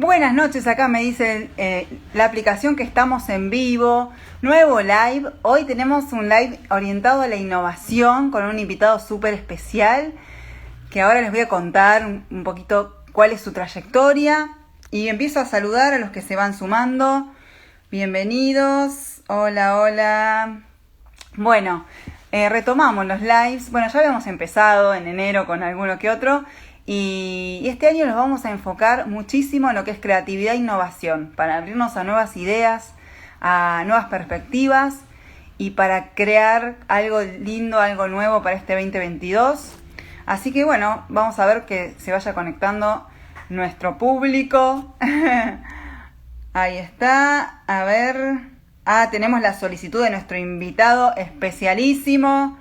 Buenas noches, acá me dice la aplicación que estamos en vivo, nuevo live. Hoy tenemos un live orientado a la innovación con un invitado súper especial que ahora les voy a contar un poquito cuál es su trayectoria. Y empiezo a saludar a los que se van sumando. Bienvenidos, hola, hola. Bueno, retomamos los lives. Bueno, ya habíamos empezado en enero con alguno que otro. Y este año nos vamos a enfocar muchísimo en lo que es creatividad e innovación, para abrirnos a nuevas ideas, a nuevas perspectivas y para crear algo lindo, algo nuevo para este 2022. Así que bueno, vamos a ver que se vaya conectando nuestro público. Ahí está, a ver. Tenemos la solicitud de nuestro invitado especialísimo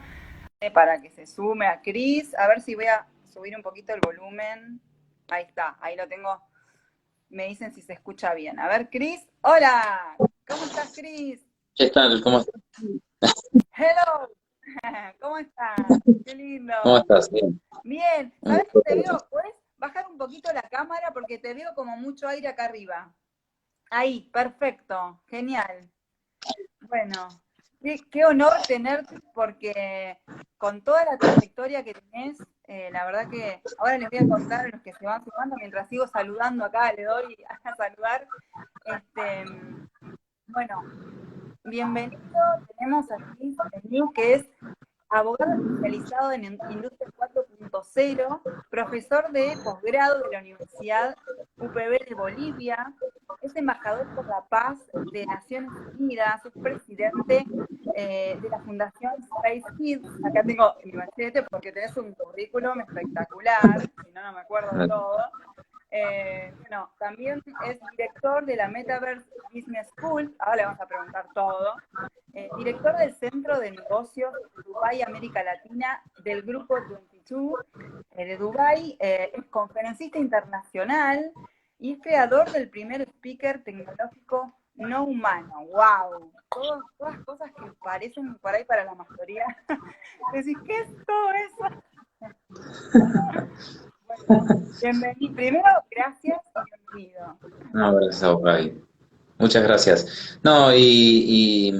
para que se sume a Cris. A ver si voy a subir un poquito el volumen. Ahí está, ahí lo tengo. Me dicen si se escucha bien. A ver, Cris. ¡Hola! ¿Cómo estás, Cris? ¿Qué tal? ¿Cómo estás? ¡Hello! ¿Cómo estás? ¡Qué lindo! ¿Cómo estás? Bien. Bien. Un ¿Sabes qué gusto te saludarte. veo? ¿Puedes bajar un poquito la cámara? Porque te veo como mucho aire acá arriba. Ahí, perfecto. Genial. Bueno, qué honor tenerte porque con toda la trayectoria que tenés, la verdad que ahora les voy a contar a los que se van sumando mientras sigo saludando acá, le doy a saludar. Este, bueno, bienvenido, tenemos aquí Denis, que es abogado especializado en Industria 4.0, profesor de posgrado de la Universidad UPB de Bolivia, es embajador por la paz de Naciones Unidas, es presidente de la Fundación Space Kids. Acá tengo mi machete porque tenés un currículum espectacular, si no, no me acuerdo de todo. Bueno, también es director de la Metaverse Business School, ahora le vamos a preguntar todo. Director del Centro de Negocios Dubái América Latina del Grupo 22 de Dubái, es conferencista internacional y es creador del primer speaker tecnológico no humano. ¡Wow! Todas cosas que parecen por ahí para la mayoría. Decís, ¿qué es todo eso? Bueno, bienvenido. Primero, gracias y bienvenido. No, gracias a vos, Gaby. Muchas gracias. No, y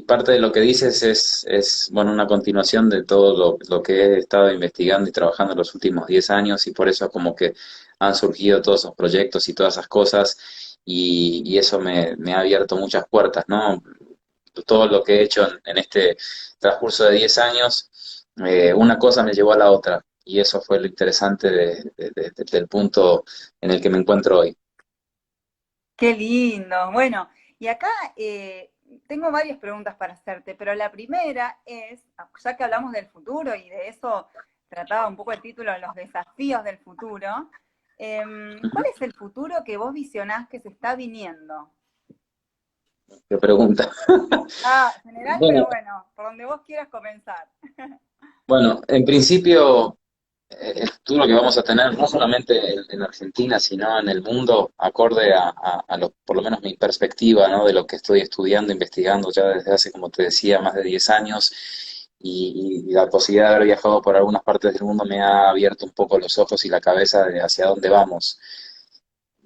parte de lo que dices es, bueno, una continuación de todo lo que he estado investigando y trabajando en los últimos 10 años y por eso como que han surgido todos esos proyectos y todas esas cosas y eso me ha abierto muchas puertas, ¿no? Todo lo que he hecho en este transcurso de 10 años, una cosa me llevó a la otra y eso fue lo interesante del punto en el que me encuentro hoy. Qué lindo. Bueno, y acá tengo varias preguntas para hacerte, pero la primera es, ya que hablamos del futuro y de eso trataba un poco el título, los desafíos del futuro, ¿cuál es el futuro que vos visionás que se está viniendo? ¿Qué pregunta? General, pero Bueno, bueno, por donde vos quieras comenzar. bueno, en principio el futuro que vamos a tener, no solamente en Argentina, sino en el mundo, acorde por lo menos mi perspectiva, ¿no? De lo que estoy estudiando, investigando ya desde hace, como te decía, más de 10 años, y la posibilidad de haber viajado por algunas partes del mundo me ha abierto un poco los ojos y la cabeza de hacia dónde vamos.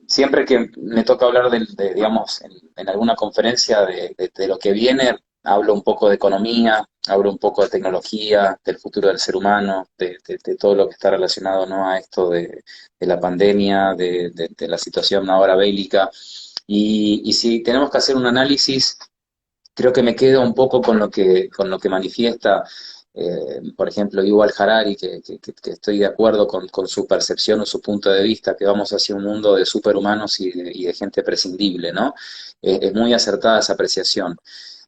Siempre que me toca hablar digamos, en alguna conferencia de lo que viene, hablo un poco de economía, hablo un poco de tecnología, del futuro del ser humano, de todo lo que está relacionado, ¿no? A esto de la pandemia, de la situación ahora bélica. Y si tenemos que hacer un análisis, creo que me quedo un poco con lo que manifiesta, por ejemplo, Yuval Harari, que estoy de acuerdo con su percepción o su punto de vista, que vamos hacia un mundo de superhumanos y de gente prescindible, ¿no? Es muy acertada esa apreciación.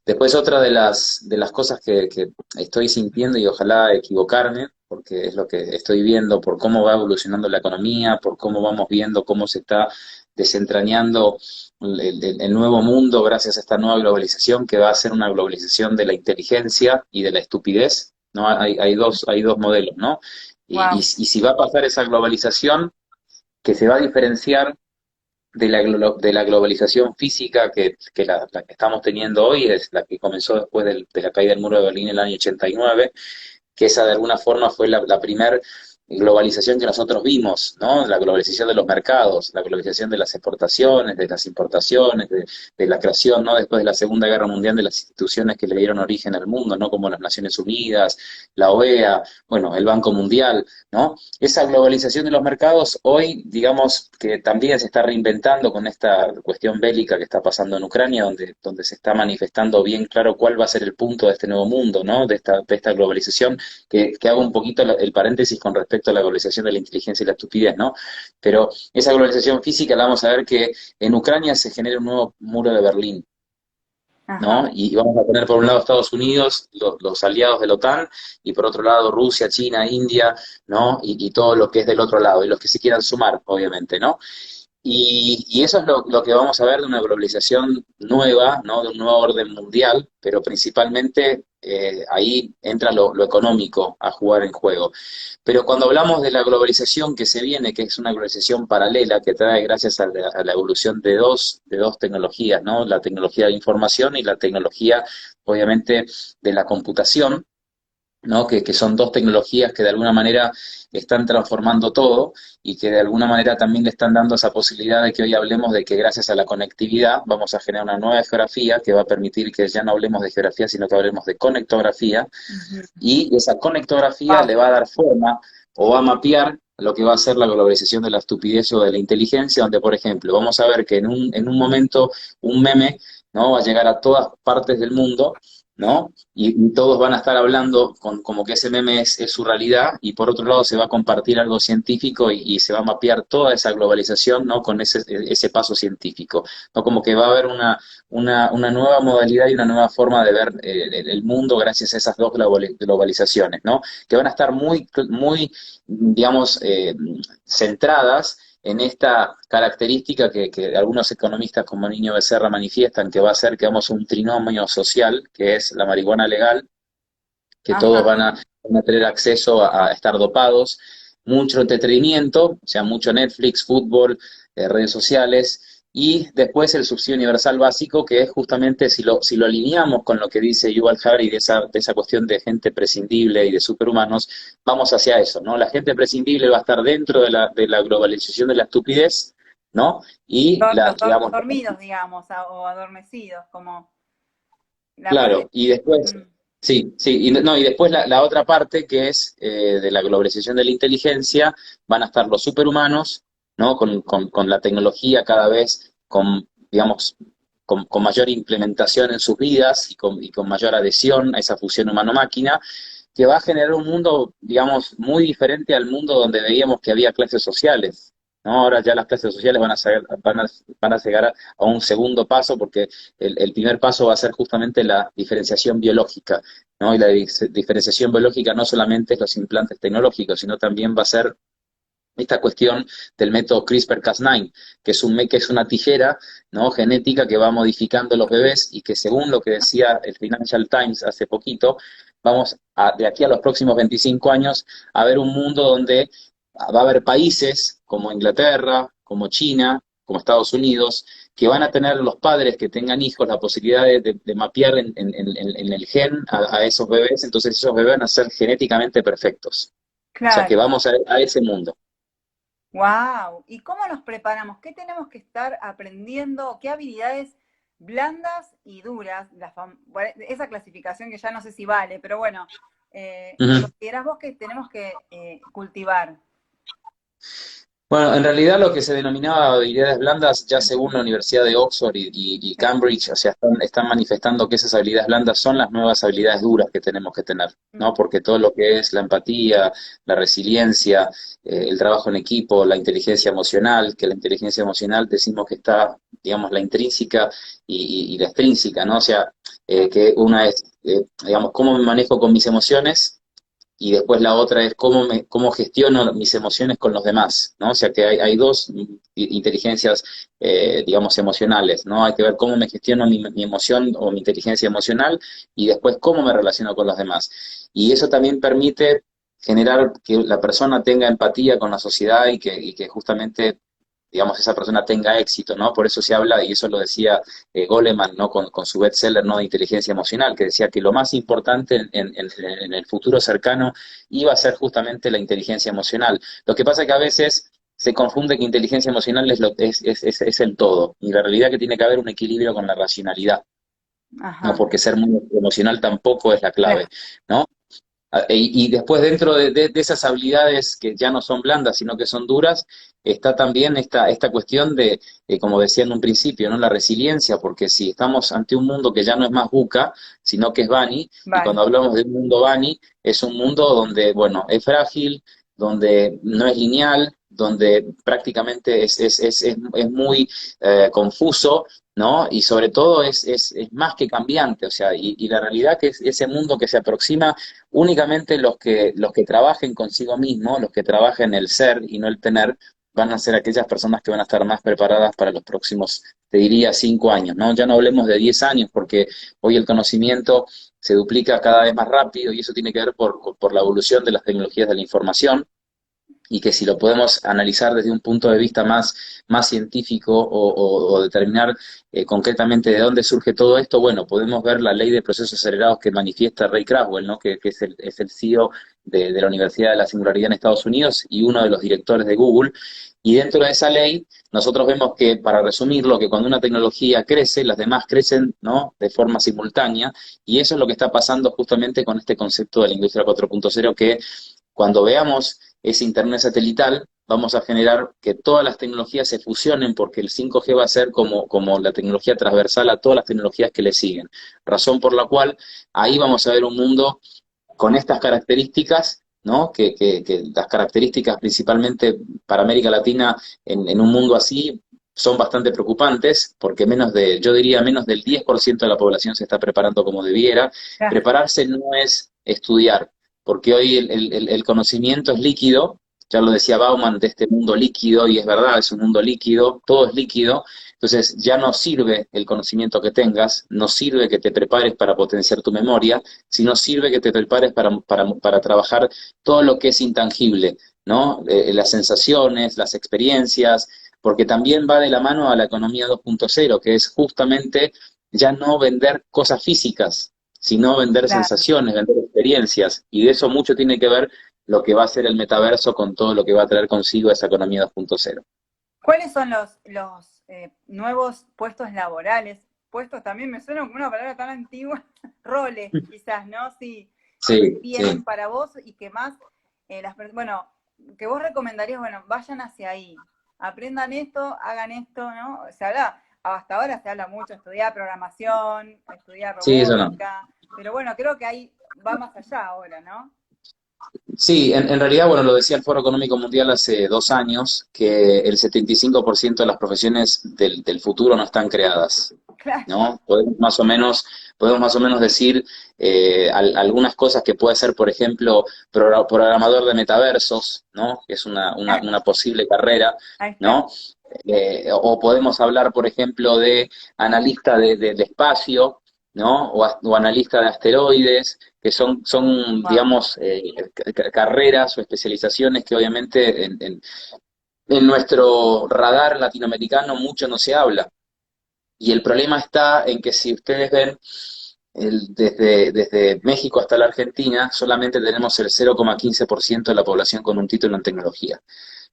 Después otra de las cosas que estoy sintiendo, y ojalá equivocarme, porque es lo que estoy viendo por cómo va evolucionando la economía, por cómo vamos viendo cómo se está desentrañando el nuevo mundo gracias a esta nueva globalización que va a ser una globalización de la inteligencia y de la estupidez, ¿no? Hay dos modelos, ¿no? Y Wow. si va a pasar esa globalización, que se va a diferenciar de la globalización física que estamos teniendo hoy, es la que comenzó después de la caída del muro de Berlín en el año 89, que esa de alguna forma fue la primera globalización que nosotros vimos, ¿no? La globalización de los mercados, la globalización de las exportaciones, de las importaciones, de la creación, ¿no? Después de la Segunda Guerra Mundial de las instituciones que le dieron origen al mundo, ¿no? Como las Naciones Unidas, la OEA, bueno, el Banco Mundial, ¿no? Esa globalización de los mercados hoy, digamos, que también se está reinventando con esta cuestión bélica que está pasando en Ucrania, donde se está manifestando bien claro cuál va a ser el punto de este nuevo mundo, ¿no? De esta globalización, que hago un poquito el paréntesis con respecto a la globalización de la inteligencia y la estupidez, ¿no? Pero esa globalización física la vamos a ver que en Ucrania se genera un nuevo muro de Berlín, ¿no? Ajá. Y vamos a tener por un lado Estados Unidos, los aliados de la OTAN, y por otro lado Rusia, China, India, ¿no? Y todo lo que es del otro lado, y los que se quieran sumar, obviamente, ¿no? Y eso es lo que vamos a ver de una globalización nueva, ¿no? De un nuevo orden mundial, pero principalmente ahí entra lo económico a jugar en juego. Pero cuando hablamos de la globalización que se viene, que es una globalización paralela que trae gracias a la evolución de dos tecnologías, ¿no? La tecnología de información y la tecnología, obviamente, de la computación, ¿no? Que son dos tecnologías que de alguna manera están transformando todo y que de alguna manera también le están dando esa posibilidad de que hoy hablemos de que gracias a la conectividad vamos a generar una nueva geografía que va a permitir que ya no hablemos de geografía, sino que hablemos de conectografía, Ujú. y esa conectografía Wow. le va a dar forma o va a mapear lo que va a ser la globalización de la estupidez o de la inteligencia, donde, por ejemplo, vamos a ver que en un momento un meme, ¿no? Va a llegar a todas partes del mundo, ¿no? Y todos van a estar hablando como que ese meme es su realidad, y por otro lado se va a compartir algo científico y se va a mapear toda esa globalización, ¿no? Con ese paso científico, ¿no? Como que va a haber una nueva modalidad y una nueva forma de ver el mundo gracias a esas dos globalizaciones, ¿no? Que van a estar muy, digamos, centradas en esta característica que algunos economistas como Niño Becerra manifiestan, que va a ser que vamos a un trinomio social, que es la marihuana legal, que todos Ajá. van a tener acceso a estar dopados, mucho entretenimiento, o sea, mucho Netflix, fútbol, redes sociales, y después el subsidio universal básico, que es justamente si lo alineamos con lo que dice Yuval Harari de esa cuestión de gente prescindible y de superhumanos, vamos hacia eso, ¿no? La gente prescindible va a estar dentro de la globalización de la estupidez, ¿no? Y digamos, Dormidos, digamos, o adormecidos, como la parte. claro, y después, Mm. sí, sí, y, no, y después la otra parte que es de la globalización de la inteligencia, van a estar los superhumanos, ¿no? Con la tecnología cada vez digamos, con mayor implementación en sus vidas y con mayor adhesión a esa fusión humano-máquina, que va a generar un mundo, digamos, muy diferente al mundo donde veíamos que había clases sociales, ¿no? Ahora ya las clases sociales van a llegar a un segundo paso, porque el primer paso va a ser justamente la diferenciación biológica, ¿no? Y la diferenciación biológica no solamente es los implantes tecnológicos, sino también va a ser esta cuestión del método CRISPR-Cas9, que es una tijera, ¿no? Genética que va modificando los bebés, y que, según lo que decía el Financial Times hace poquito, de aquí a los próximos 25 años a ver un mundo donde va a haber países como Inglaterra, como China, como Estados Unidos, que van a tener los padres que tengan hijos la posibilidad de mapear en el gen a esos bebés. Entonces esos bebés van a ser genéticamente perfectos. O sea que Claro. vamos a ese mundo. Wow. ¿Y cómo nos preparamos? ¿Qué tenemos que estar aprendiendo? ¿Qué habilidades blandas y duras? Bueno, esa clasificación que ya no sé si vale, pero bueno, Ujú. considerás vos que tenemos que cultivar. Bueno, en realidad lo que se denominaba habilidades blandas, ya según la Universidad de Oxford y Sí. Cambridge, o sea, están manifestando que esas habilidades blandas son las nuevas habilidades duras que tenemos que tener, ¿no? Porque todo lo que es la empatía, la resiliencia, el trabajo en equipo, la inteligencia emocional, que la inteligencia emocional decimos que está, digamos, la intrínseca y la extrínseca, ¿no? O sea, que una es, digamos, cómo me manejo con mis emociones, y después la otra es cómo gestiono mis emociones con los demás, ¿no? O sea que hay dos inteligencias, digamos, emocionales, ¿no? Hay que ver cómo me gestiono mi emoción o mi inteligencia emocional, y después cómo me relaciono con los demás. Y eso también permite generar que la persona tenga empatía con la sociedad, y que justamente digamos, esa persona tenga éxito, ¿no? Por eso se habla, y eso lo decía Goleman, ¿no? Con su bestseller, ¿no? De inteligencia emocional, que decía que lo más importante en el futuro cercano iba a ser justamente la inteligencia emocional. Lo que pasa es que a veces se confunde que inteligencia emocional es el todo, y la realidad es que tiene que haber un equilibrio con la racionalidad, ¿no? Ajá, Porque ser muy emocional tampoco es la clave, claro, ¿no? Y después dentro de esas habilidades que ya no son blandas, sino que son duras, está también esta cuestión de, como decía en un principio, ¿no? La resiliencia, porque si estamos ante un mundo que ya no es más VUCA, sino que es Bunny, y cuando vale, hablamos de un mundo Bunny, es un mundo donde, bueno, es frágil, donde no es lineal, donde prácticamente es muy confuso, ¿no? Y sobre todo es más que cambiante, o sea, y la realidad que es ese mundo que se aproxima únicamente los que trabajen consigo mismo, los que trabajen el ser y no el tener, van a ser aquellas personas que van a estar más preparadas para los próximos, te diría, 5 años, ¿no? Ya no hablemos de 10 años, porque hoy el conocimiento se duplica cada vez más rápido y eso tiene que ver por la evolución de las tecnologías de la información y que si lo podemos analizar desde un punto de vista más científico o determinar concretamente de dónde surge todo esto, bueno, podemos ver la ley de procesos acelerados que manifiesta Ray Kurzweil, ¿no? Que es el CEO de la Universidad de la Singularidad en Estados Unidos y uno de los directores de Google. Y dentro de esa ley, nosotros vemos que, para resumirlo, que cuando una tecnología crece, las demás crecen, ¿no? De forma simultánea, y eso es lo que está pasando justamente con este concepto de la industria 4.0, que cuando veamos ese Internet satelital, vamos a generar que todas las tecnologías se fusionen porque el 5G va a ser como la tecnología transversal a todas las tecnologías que le siguen. Razón por la cual ahí vamos a ver un mundo con estas características, ¿no? Que las características principalmente para América Latina en un mundo así son bastante preocupantes, porque yo diría menos del 10% de la población se está preparando como debiera. claro, Prepararse no es estudiar, porque hoy el conocimiento es líquido, ya lo decía Bauman de este mundo líquido, y es verdad, es un mundo líquido, todo es líquido, entonces ya no sirve el conocimiento que tengas, no sirve que te prepares para potenciar tu memoria, sino sirve que te prepares para trabajar todo lo que es intangible, ¿no? Las sensaciones, las experiencias, porque también va de la mano a la economía 2.0, que es justamente ya no vender cosas físicas, sino vender claro. sensaciones, vender experiencias, y de eso mucho tiene que ver lo que va a ser el metaverso con todo lo que va a traer consigo esa economía 2.0. ¿Cuáles son los nuevos puestos laborales? Puestos también me suena como una palabra tan antigua, roles quizás, ¿no? Sí, que Sí, vienen sí. para vos y que más, bueno, que vos recomendarías, bueno, vayan hacia ahí, aprendan esto, hagan esto, ¿no? Hasta ahora se habla mucho, estudiar programación, estudiar Sí, eso no. robótica, pero bueno, creo que ahí va más allá ahora, ¿no? Sí, en realidad, bueno, lo decía el Foro Económico Mundial hace 2 años, que el 75% de las profesiones del futuro no están creadas, Claro, ¿no? Podemos más o menos decir algunas cosas que puede ser, por ejemplo, programador de metaversos, ¿no? Que es una posible carrera, ahí está. ¿no? O podemos hablar, por ejemplo, de analista del espacio, ¿no? O analista de asteroides, que son Wow. digamos, carreras o especializaciones que obviamente en nuestro radar latinoamericano mucho no se habla. Y el problema está en que si ustedes ven, desde México hasta la Argentina, solamente tenemos el 0,15% de la población con un título en tecnología.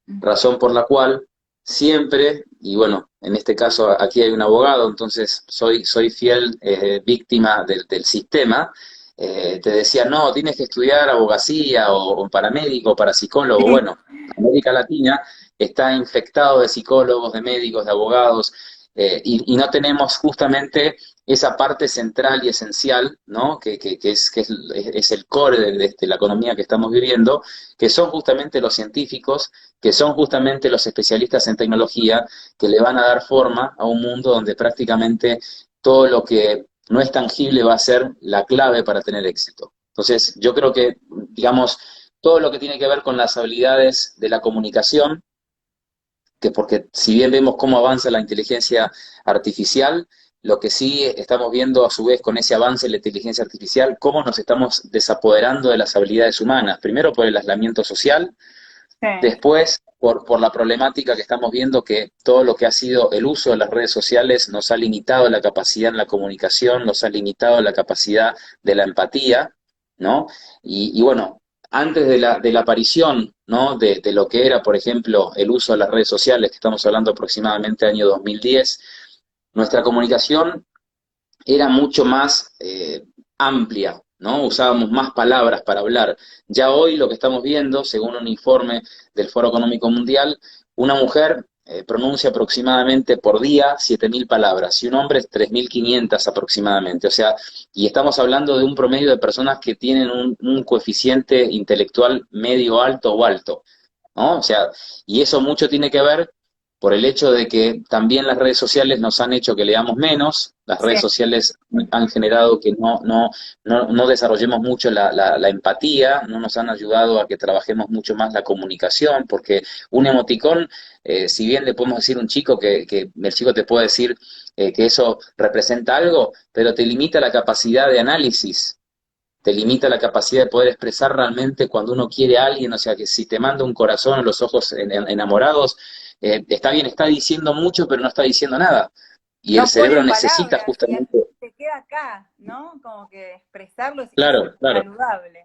Razón por la cual siempre, y bueno, en este caso aquí hay un abogado, entonces soy fiel víctima del sistema, te decía, no, tienes que estudiar abogacía o paramédico, parapsicólogo. Sí, Bueno, América Latina está infectado de psicólogos, de médicos, de abogados, y no tenemos justamente esa parte central y esencial, ¿no? Que es el core de la economía que estamos viviendo, que son justamente los científicos, que son justamente los especialistas en tecnología, que le van a dar forma a un mundo donde prácticamente todo lo que no es tangible va a ser la clave para tener éxito. Entonces, yo creo que, digamos, todo lo que tiene que ver con las habilidades de la comunicación, que porque si bien vemos cómo avanza la inteligencia artificial, lo que sí estamos viendo a su vez con ese avance en la inteligencia artificial, cómo nos estamos desapoderando de las habilidades humanas, primero por el aislamiento social, sí, después por la problemática que estamos viendo, que todo lo que ha sido el uso de las redes sociales nos ha limitado la capacidad en la comunicación, nos ha limitado la capacidad de la empatía, ¿no? Y bueno, antes de la aparición, ¿no? De lo que era, por ejemplo, el uso de las redes sociales, que estamos hablando aproximadamente año 2010, nuestra comunicación era mucho más amplia, ¿no? Usábamos más palabras para hablar. Ya hoy lo que estamos viendo, según un informe del Foro Económico Mundial, una mujer pronuncia aproximadamente por día 7.000 palabras y un hombre 3.500 aproximadamente. O sea, y estamos hablando de un promedio de personas que tienen un coeficiente intelectual medio alto o alto, ¿no? O sea, y eso mucho tiene que ver por el hecho de que también las redes sociales nos han hecho que leamos menos, las redes Sí, sociales han generado que no desarrollemos mucho la empatía, no nos han ayudado a que trabajemos mucho más la comunicación, porque un emoticón, si bien le podemos decir a un chico que el chico te puede decir que eso representa algo, pero te limita la capacidad de análisis, te limita la capacidad de poder expresar realmente cuando uno quiere a alguien, o sea que si te manda un corazón o los ojos enamorados, está bien, está diciendo mucho, pero no está diciendo nada. Y el no cerebro ponen necesita palabras y justamente, se queda acá, ¿no? Como que expresarlo es claro, claro. saludable.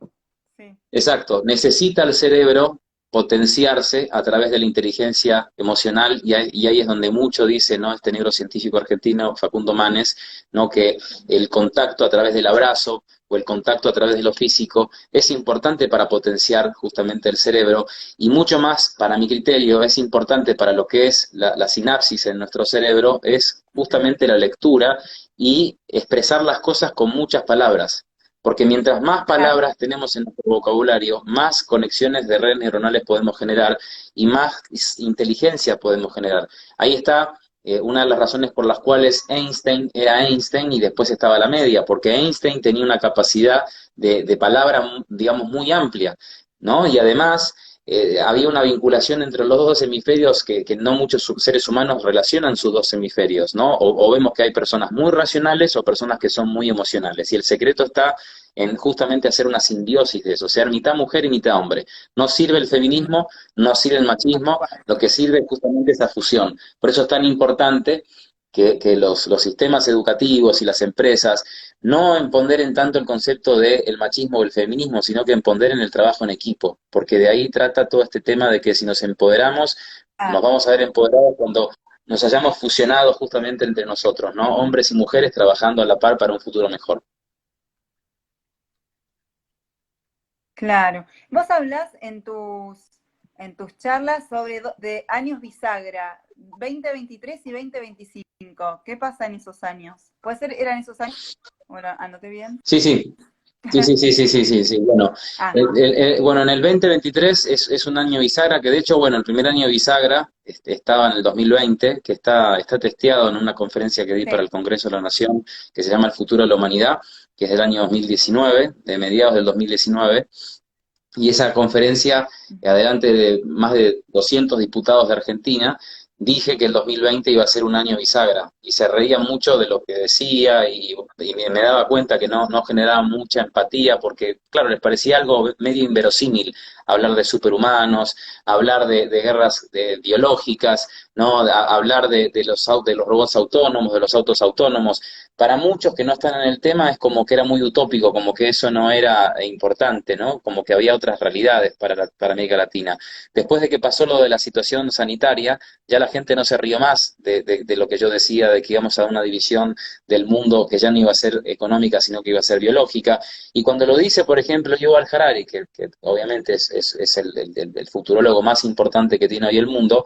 Sí. Exacto, necesita el cerebro potenciarse a través de la inteligencia emocional y ahí es donde mucho dice, ¿no? Este neurocientífico argentino, Facundo Manes, ¿no? Que el contacto a través del abrazo o el contacto a través de lo físico es importante para potenciar justamente el cerebro y mucho más, para mi criterio, es importante para lo que es la sinapsis en nuestro cerebro, es justamente la lectura y expresar las cosas con muchas palabras. Porque mientras más Claro. palabras tenemos en nuestro vocabulario, más conexiones de redes neuronales podemos generar y más inteligencia podemos generar. Ahí está una de las razones por las cuales Einstein era Einstein y después estaba la media, porque Einstein tenía una capacidad de palabra, digamos, muy amplia, ¿no? Y además había una vinculación entre los dos hemisferios que no muchos seres humanos relacionan sus dos hemisferios, ¿no? O vemos que hay personas muy racionales o personas que son muy emocionales. Y el secreto está en justamente hacer una simbiosis de eso, ser mitad mujer y mitad hombre. No sirve el feminismo, no sirve el machismo, lo que sirve es justamente esa fusión. Por eso es tan importante que los sistemas educativos y las empresas no empoderen tanto el concepto del machismo o el feminismo, sino que empoderen el trabajo en equipo, porque de ahí trata todo este tema de que si nos empoderamos, nos Ah, vamos a ver empoderados cuando nos hayamos fusionado justamente entre nosotros, ¿no? Hombres y mujeres trabajando a la par para un futuro mejor. claro. Vos hablás en tus charlas sobre de años bisagra, 2023 y 2025. ¿Qué pasa en esos años? ¿Puede ser, eran esos años? Bueno, anoté bien. Sí, sí, sí, sí, sí, sí, sí, sí, sí. Bueno, Ah, bueno, en el 2023 es un año bisagra, que de hecho, bueno, el primer año bisagra estaba en el 2020, que está testeado en una conferencia que di para sí. el Congreso de la Nación, que se llama El futuro de la humanidad, que es del año 2019, de mediados del 2019, y esa conferencia, adelante de más de 200 diputados de Argentina, dije que el 2020 iba a ser un año bisagra, y se reía mucho de lo que decía, y me daba cuenta que no generaba mucha empatía, porque, claro, les parecía algo medio inverosímil hablar de superhumanos, hablar de guerras biológicas, ¿no? Hablar de los robots autónomos, de los autos autónomos. Para muchos que no están en el tema es como que era muy utópico, como que eso no era importante, ¿no? Como que había otras realidades para América Latina. Después de que pasó lo de la situación sanitaria, ya la gente no se rió más de lo que yo decía, de que íbamos a una división del mundo que ya no iba a ser económica, sino que iba a ser biológica. Y cuando lo dice, por ejemplo, Yuval Harari, que obviamente es el futurólogo más importante que tiene hoy el mundo,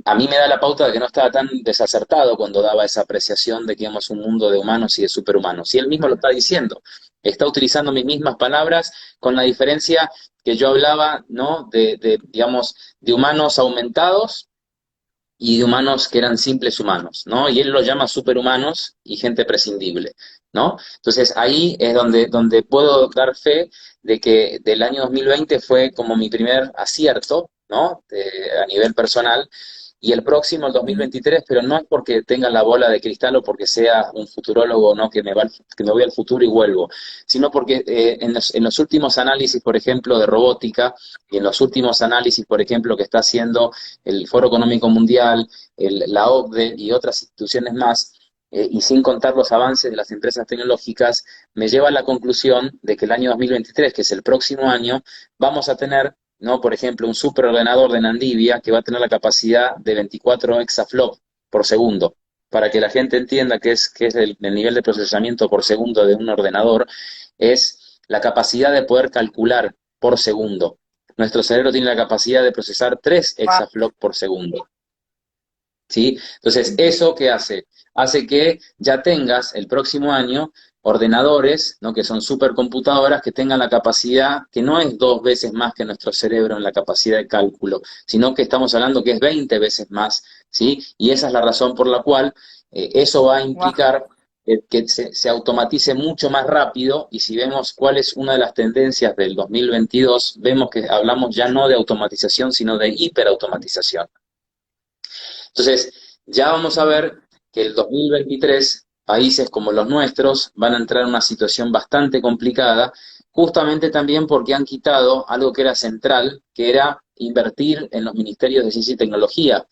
a mí me da la pauta de que no estaba tan desacertado cuando daba esa apreciación de que íbamos a un mundo de humanos y de superhumanos. Y él mismo lo está diciendo. Está utilizando mis mismas palabras con la diferencia que yo hablaba, ¿no? Digamos, de humanos aumentados y de humanos que eran simples humanos, ¿no? Y él los llama superhumanos y gente prescindible, ¿no? Entonces ahí es donde puedo dar fe de que del año 2020 fue como mi primer acierto, ¿no? A nivel personal, y el próximo, el 2023, pero no es porque tenga la bola de cristal o porque sea un futurólogo, ¿no? Que me voy al futuro y vuelvo, sino porque en los últimos análisis, por ejemplo, de robótica, y en los últimos análisis, por ejemplo, que está haciendo el Foro Económico Mundial, la OCDE y otras instituciones más, y sin contar los avances de las empresas tecnológicas, me lleva a la conclusión de que el año 2023, que es el próximo año, vamos a tener, ¿no? Por ejemplo, un superordenador de NVIDIA que va a tener la capacidad de 24 exaflops por segundo. Para que la gente entienda qué es el nivel de procesamiento por segundo de un ordenador, es la capacidad de poder calcular por segundo. Nuestro cerebro tiene la capacidad de procesar 3 Wow. exaflops por segundo. ¿Sí? Entonces, ¿eso qué hace? Hace que ya tengas el próximo año ordenadores, ¿no? Que son supercomputadoras que tengan la capacidad, que no es 2 veces más que nuestro cerebro en la capacidad de cálculo, sino que estamos hablando que es 20 veces más, ¿sí? Y esa es la razón por la cual eso va a Wow. implicar que se automatice mucho más rápido, y si vemos cuál es una de las tendencias del 2022, vemos que hablamos ya no de automatización, sino de hiperautomatización. Entonces, ya vamos a ver que el 2023, países como los nuestros van a entrar en una situación bastante complicada, justamente también porque han quitado algo que era central, que era invertir en los ministerios de ciencia y tecnología.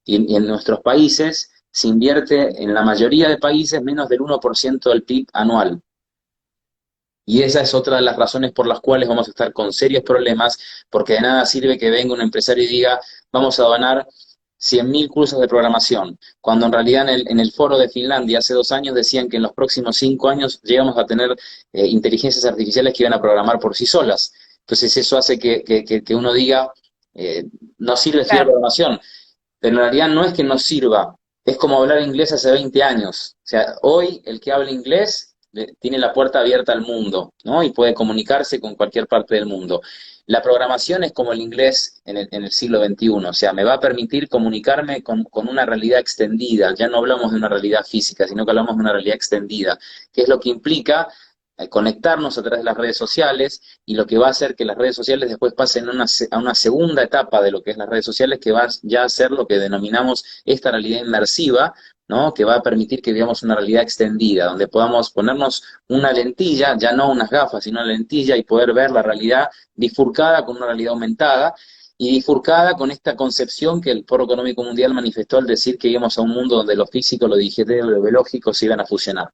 Y en nuestros países se invierte, en la mayoría de países, menos del 1% del PIB anual. Y esa es otra de las razones por las cuales vamos a estar con serios problemas, porque de nada sirve que venga un empresario y diga, vamos a donar 100.000 cursos de programación, cuando en realidad en el foro de Finlandia hace 2 años decían que en los próximos 5 años llegamos a tener inteligencias artificiales que iban a programar por sí solas. Entonces eso hace que uno diga, no sirve estudiar Claro. programación, pero en realidad no es que no sirva, es como hablar inglés hace 20 años. O sea, hoy el que habla inglés tiene la puerta abierta al mundo, ¿no? Y puede comunicarse con cualquier parte del mundo. La programación es como el inglés en el siglo XXI, o sea, me va a permitir comunicarme con una realidad extendida. Ya no hablamos de una realidad física, sino que hablamos de una realidad extendida, que es lo que implica conectarnos a través de las redes sociales, y lo que va a hacer que las redes sociales después pasen a una segunda etapa de lo que es las redes sociales, que va ya a ser lo que denominamos esta realidad inmersiva, ¿no? Que va a permitir que vivamos una realidad extendida, donde podamos ponernos una lentilla, ya no unas gafas, sino una lentilla, y poder ver la realidad bifurcada con una realidad aumentada, y bifurcada con esta concepción que el Foro Económico Mundial manifestó al decir que íbamos a un mundo donde lo físico, lo digital y lo biológico se iban a fusionar.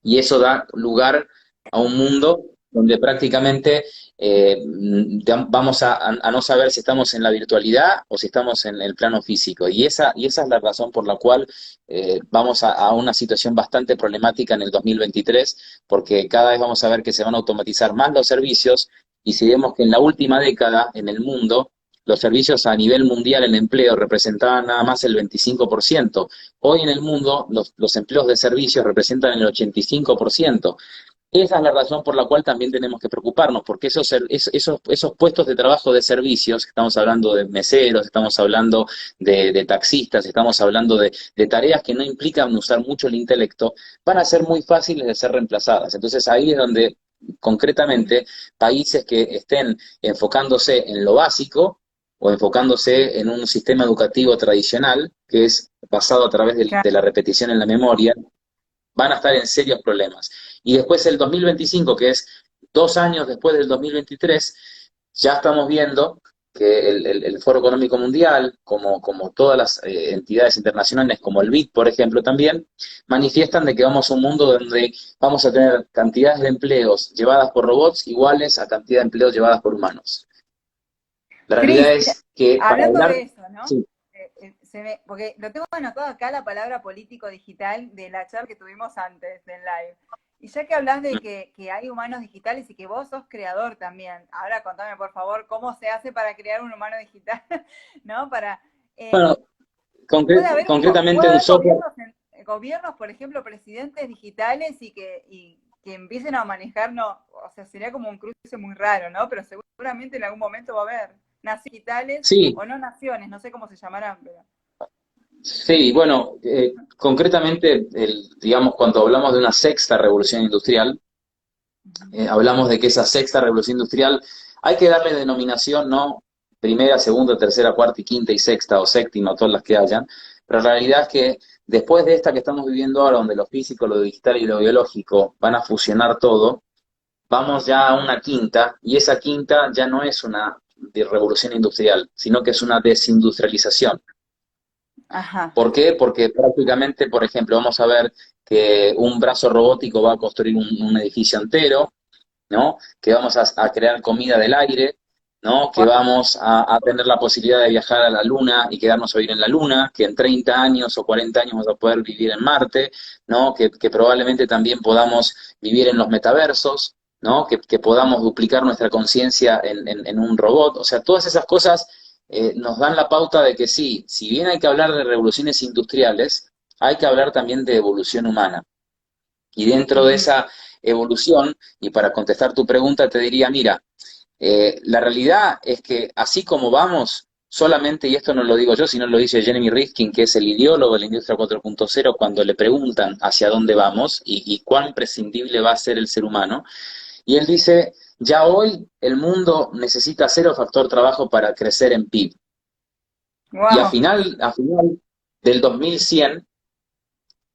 Y eso da lugar a un mundo donde prácticamente vamos a no saber si estamos en la virtualidad o si estamos en el plano físico. Y esa es la razón por la cual vamos a una situación bastante problemática en el 2023, porque cada vez vamos a ver que se van a automatizar más los servicios, y si vemos que en la última década en el mundo los servicios a nivel mundial en empleo representaban nada más el 25%. Hoy en el mundo los empleos de servicios representan el 85%. Esa es la razón por la cual también tenemos que preocuparnos, porque esos puestos de trabajo de servicios, estamos hablando de meseros, estamos hablando de taxistas, estamos hablando de tareas que no implican usar mucho el intelecto, van a ser muy fáciles de ser reemplazadas. Entonces ahí es donde concretamente países que estén enfocándose en lo básico, o enfocándose en un sistema educativo tradicional, que es basado a través de la repetición en la memoria, van a estar en serios problemas. Y después el 2025, que es 2 años después del 2023, ya estamos viendo que el Foro Económico Mundial, como todas las entidades internacionales, como el BID, por ejemplo, también, manifiestan de que vamos a un mundo donde vamos a tener cantidades de empleos llevadas por robots iguales a cantidad de empleos llevadas por humanos. La Cris, realidad es que para hablando hablar... de eso, ¿no? Sí. Porque lo tengo anotado acá la palabra político digital de la charla que tuvimos antes del live. Y ya que hablas de que hay humanos digitales y que vos sos creador también, ahora contame por favor cómo se hace para crear un humano digital, ¿no? Bueno, concretamente puede un haber software. gobiernos, por ejemplo, presidentes digitales que empiecen a manejar, no, o sea, sería como un cruce muy raro, ¿no? Pero seguramente en algún momento va a haber naciones digitales Sí, o no naciones, no sé cómo se llamarán, pero... sí, bueno, concretamente, digamos, cuando hablamos de una sexta revolución industrial, hablamos de que esa sexta revolución industrial hay que darle denominación, ¿no? primera, segunda, tercera, cuarta y quinta y sexta o séptima, todas las que hayan, pero la realidad es que después de esta que estamos viviendo ahora, donde lo físico, lo digital y lo biológico van a fusionar todo, vamos ya a una quinta, y esa quinta ya no es una revolución industrial, sino que es una desindustrialización. Ajá. ¿Por qué? Porque prácticamente, por ejemplo, vamos a ver que un brazo robótico va a construir un edificio entero, ¿no? Que vamos a crear comida del aire, ¿no? Que vamos a tener la posibilidad de viajar a la Luna y quedarnos a vivir en la Luna, que en 30 años o 40 años vamos a poder vivir en Marte, ¿no? Que probablemente también podamos vivir en los metaversos, ¿no? Que podamos duplicar nuestra conciencia en un robot. O sea, todas esas cosas nos dan la pauta de que sí, si bien hay que hablar de revoluciones industriales, hay que hablar también de evolución humana. Y dentro de Ujú. esa evolución, y para contestar tu pregunta, te diría, mira, la realidad es que así como vamos, solamente, y esto no lo digo yo, sino lo dice Jeremy Rifkin, que es el ideólogo de la industria 4.0, cuando le preguntan hacia dónde vamos y cuán prescindible va a ser el ser humano, y él dice, ya hoy el mundo necesita cero factor trabajo para crecer en PIB. Y Wow. a final del 2100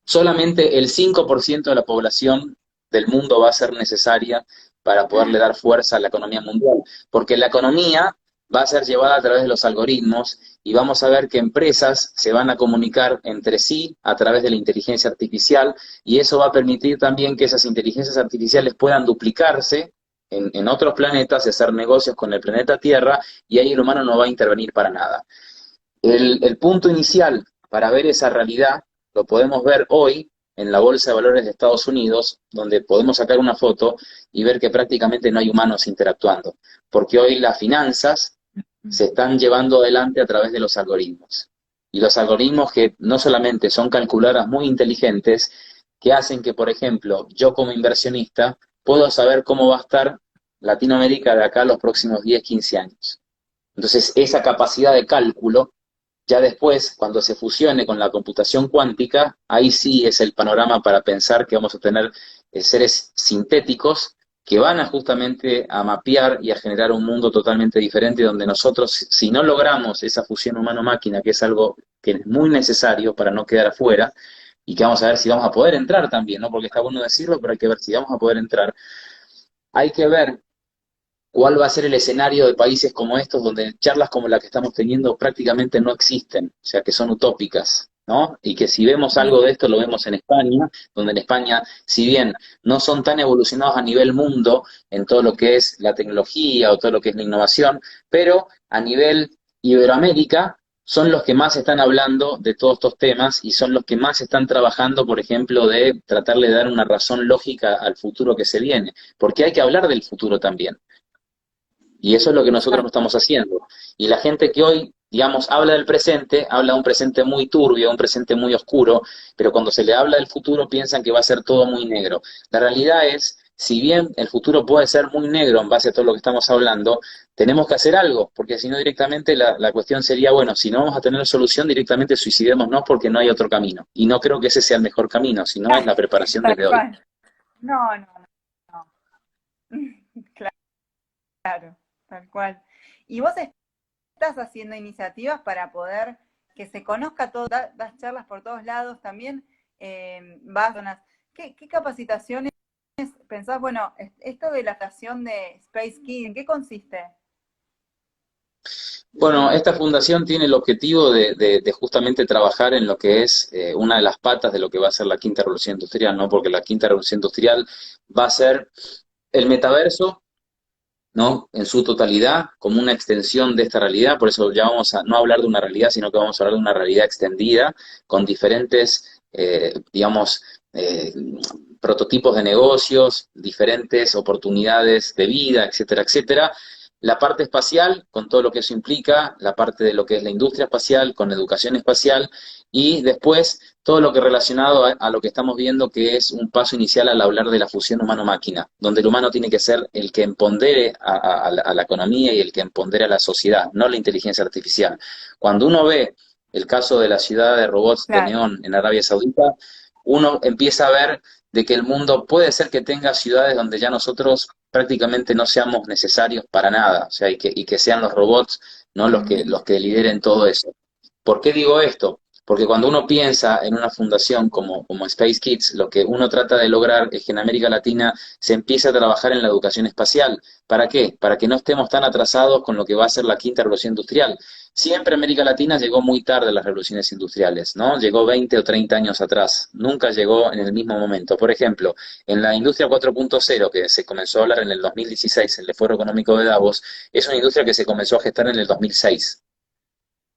solamente el 5% de la población del mundo va a ser necesaria para poderle dar fuerza a la economía mundial, porque la economía va a ser llevada a través de los algoritmos y vamos a ver que empresas se van a comunicar entre sí a través de la inteligencia artificial y eso va a permitir también que esas inteligencias artificiales puedan duplicarse en otros planetas y hacer negocios con el planeta Tierra y ahí el humano no va a intervenir para nada. El punto inicial para ver esa realidad lo podemos ver hoy en la Bolsa de Valores de Estados Unidos, donde podemos sacar una foto y ver que prácticamente no hay humanos interactuando, porque hoy las finanzas se están llevando adelante a través de los algoritmos. Y los algoritmos que no solamente son calculadoras muy inteligentes, que hacen que, por ejemplo, yo como inversionista puedo saber cómo va a estar Latinoamérica de acá a los próximos 10, 15 años. Entonces, esa capacidad de cálculo ya después, cuando se fusione con la computación cuántica, ahí sí es el panorama para pensar que vamos a tener seres sintéticos que van a justamente a mapear y a generar un mundo totalmente diferente donde nosotros, si no logramos esa fusión humano-máquina, que es algo que es muy necesario para no quedar afuera, y que vamos a ver si vamos a poder entrar también, ¿no? Porque está bueno decirlo, pero hay que ver si vamos a poder entrar. Hay que ver cuál va a ser el escenario de países como estos, donde charlas como la que estamos teniendo prácticamente no existen, o sea, que son utópicas, ¿no? Y que si vemos algo de esto, lo vemos en España, donde en España, si bien no son tan evolucionados a nivel mundo en todo lo que es la tecnología o todo lo que es la innovación, pero a nivel Iberoamérica, son los que más están hablando de todos estos temas y son los que más están trabajando, por ejemplo, de tratarle de dar una razón lógica al futuro que se viene, porque hay que hablar del futuro también. Y eso es lo que nosotros no estamos haciendo. Y la gente que hoy, digamos, habla del presente, habla de un presente muy turbio, un presente muy oscuro, pero cuando se le habla del futuro piensan que va a ser todo muy negro. La realidad es, si bien el futuro puede ser muy negro en base a todo lo que estamos hablando, tenemos que hacer algo, porque si no directamente la cuestión sería, bueno, si no vamos a tener solución, directamente suicidémonos porque no hay otro camino. Y no creo que ese sea el mejor camino, sino es la preparación Tal desde hoy. cual. No, no, no. Claro, tal cual. ¿Y vos estás haciendo iniciativas para poder que se conozca todo, das charlas por todos lados también, vas a zonas? ¿Qué capacitaciones pensás? Bueno, esto de la estación de Space Kid, ¿en qué consiste? Bueno, esta fundación tiene el objetivo de justamente trabajar en lo que es una de las patas de lo que va a ser la quinta revolución industrial, ¿no? Porque la quinta revolución industrial va a ser el metaverso, ¿no? En su totalidad, como una extensión de esta realidad, por eso ya vamos a no hablar de una realidad, sino que vamos a hablar de una realidad extendida, con diferentes, digamos, prototipos de negocios, diferentes oportunidades de vida, etcétera, etcétera. La parte espacial, con todo lo que eso implica, la parte de lo que es la industria espacial, con educación espacial, y después todo lo que relacionado a lo que estamos viendo que es un paso inicial al hablar de la fusión humano-máquina, donde el humano tiene que ser el que empodere a la economía y el que empodere a la sociedad, no la inteligencia artificial. Cuando uno ve el caso de la ciudad de robots de Claro. Neón en Arabia Saudita, uno empieza a ver de que el mundo puede ser que tenga ciudades donde ya nosotros prácticamente no seamos necesarios para nada, o sea, y que sean los robots ¿no? Los que lideren todo eso. ¿Por qué digo esto? Porque cuando uno piensa en una fundación como Space Kids, lo que uno trata de lograr es que en América Latina se empiece a trabajar en la educación espacial. ¿Para qué? Para que no estemos tan atrasados con lo que va a ser la quinta revolución industrial. Siempre América Latina llegó muy tarde a las revoluciones industriales, ¿no? Llegó 20 o 30 años atrás, nunca llegó en el mismo momento. Por ejemplo, en la industria 4.0, que se comenzó a hablar en el 2016, en el Foro Económico de Davos, es una industria que se comenzó a gestar en el 2006,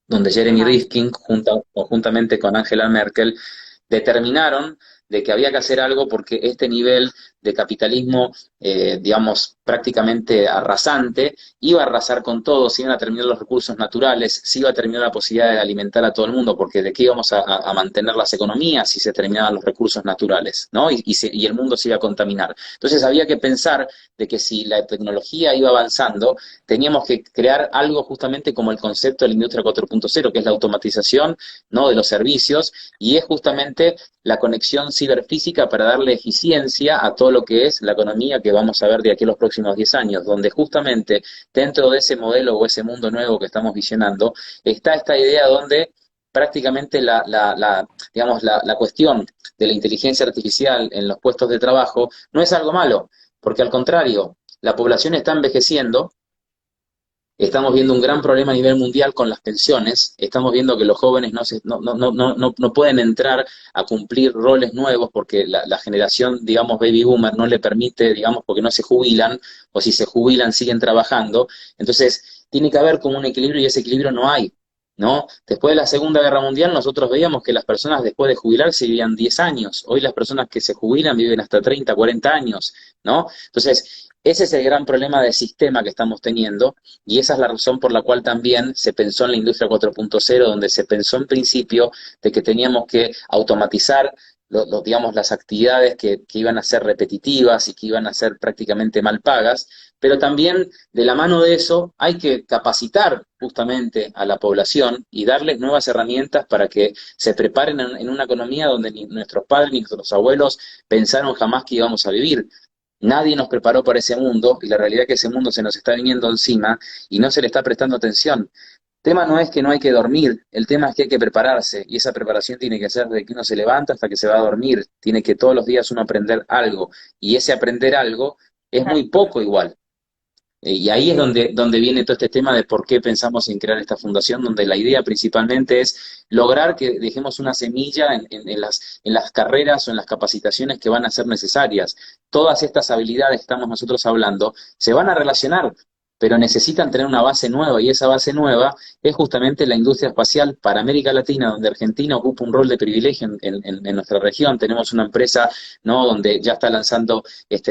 donde Jeremy Ajá. Rifkin, conjuntamente con Angela Merkel, determinaron de que había que hacer algo porque este nivel de capitalismo, digamos, prácticamente arrasante, iba a arrasar con todo, se iban a terminar los recursos naturales, se iba a terminar la posibilidad de alimentar a todo el mundo, porque de qué íbamos a mantener las economías si se terminaban los recursos naturales, ¿no? Y el mundo se iba a contaminar. Entonces había que pensar de que si la tecnología iba avanzando, teníamos que crear algo justamente como el concepto de la industria 4.0, que es la automatización, ¿no? De los servicios, y es justamente la conexión ciberfísica para darle eficiencia a todo lo que es la economía que vamos a ver de aquí a los próximos 10 años, donde justamente dentro de ese modelo o ese mundo nuevo que estamos visionando, está esta idea donde prácticamente digamos, la cuestión de la inteligencia artificial en los puestos de trabajo no es algo malo, porque al contrario, la población está envejeciendo. Estamos viendo un gran problema a nivel mundial con las pensiones. Estamos viendo que los jóvenes no pueden entrar a cumplir roles nuevos porque la generación, digamos, baby boomer no le permite, digamos, porque no se jubilan, o si se jubilan siguen trabajando. Entonces, tiene que haber como un equilibrio y ese equilibrio no hay, ¿no? Después de la Segunda Guerra Mundial nosotros veíamos que las personas después de jubilarse vivían 10 años. Hoy las personas que se jubilan viven hasta 30, 40 años, ¿no? Entonces, ese es el gran problema de sistema que estamos teniendo y esa es la razón por la cual también se pensó en la industria 4.0, donde se pensó en principio de que teníamos que automatizar digamos, las actividades que iban a ser repetitivas y que iban a ser prácticamente mal pagas, pero también de la mano de eso hay que capacitar justamente a la población y darles nuevas herramientas para que se preparen en una economía donde ni nuestros padres ni nuestros abuelos pensaron jamás que íbamos a vivir. Nadie nos preparó para ese mundo y la realidad es que ese mundo se nos está viniendo encima y no se le está prestando atención. El tema no es que no hay que dormir, el tema es que hay que prepararse y esa preparación tiene que ser desde que uno se levanta hasta que se va a dormir. Tiene que todos los días uno aprender algo y ese aprender algo es muy poco igual. Y ahí es donde viene todo este tema de por qué pensamos en crear esta fundación, donde la idea principalmente es lograr que dejemos una semilla en las carreras o en las capacitaciones que van a ser necesarias. Todas estas habilidades que estamos nosotros hablando se van a relacionar, pero necesitan tener una base nueva, y esa base nueva es justamente la industria espacial para América Latina, donde Argentina ocupa un rol de privilegio en nuestra región. Tenemos una empresa, ¿no? Donde ya está lanzando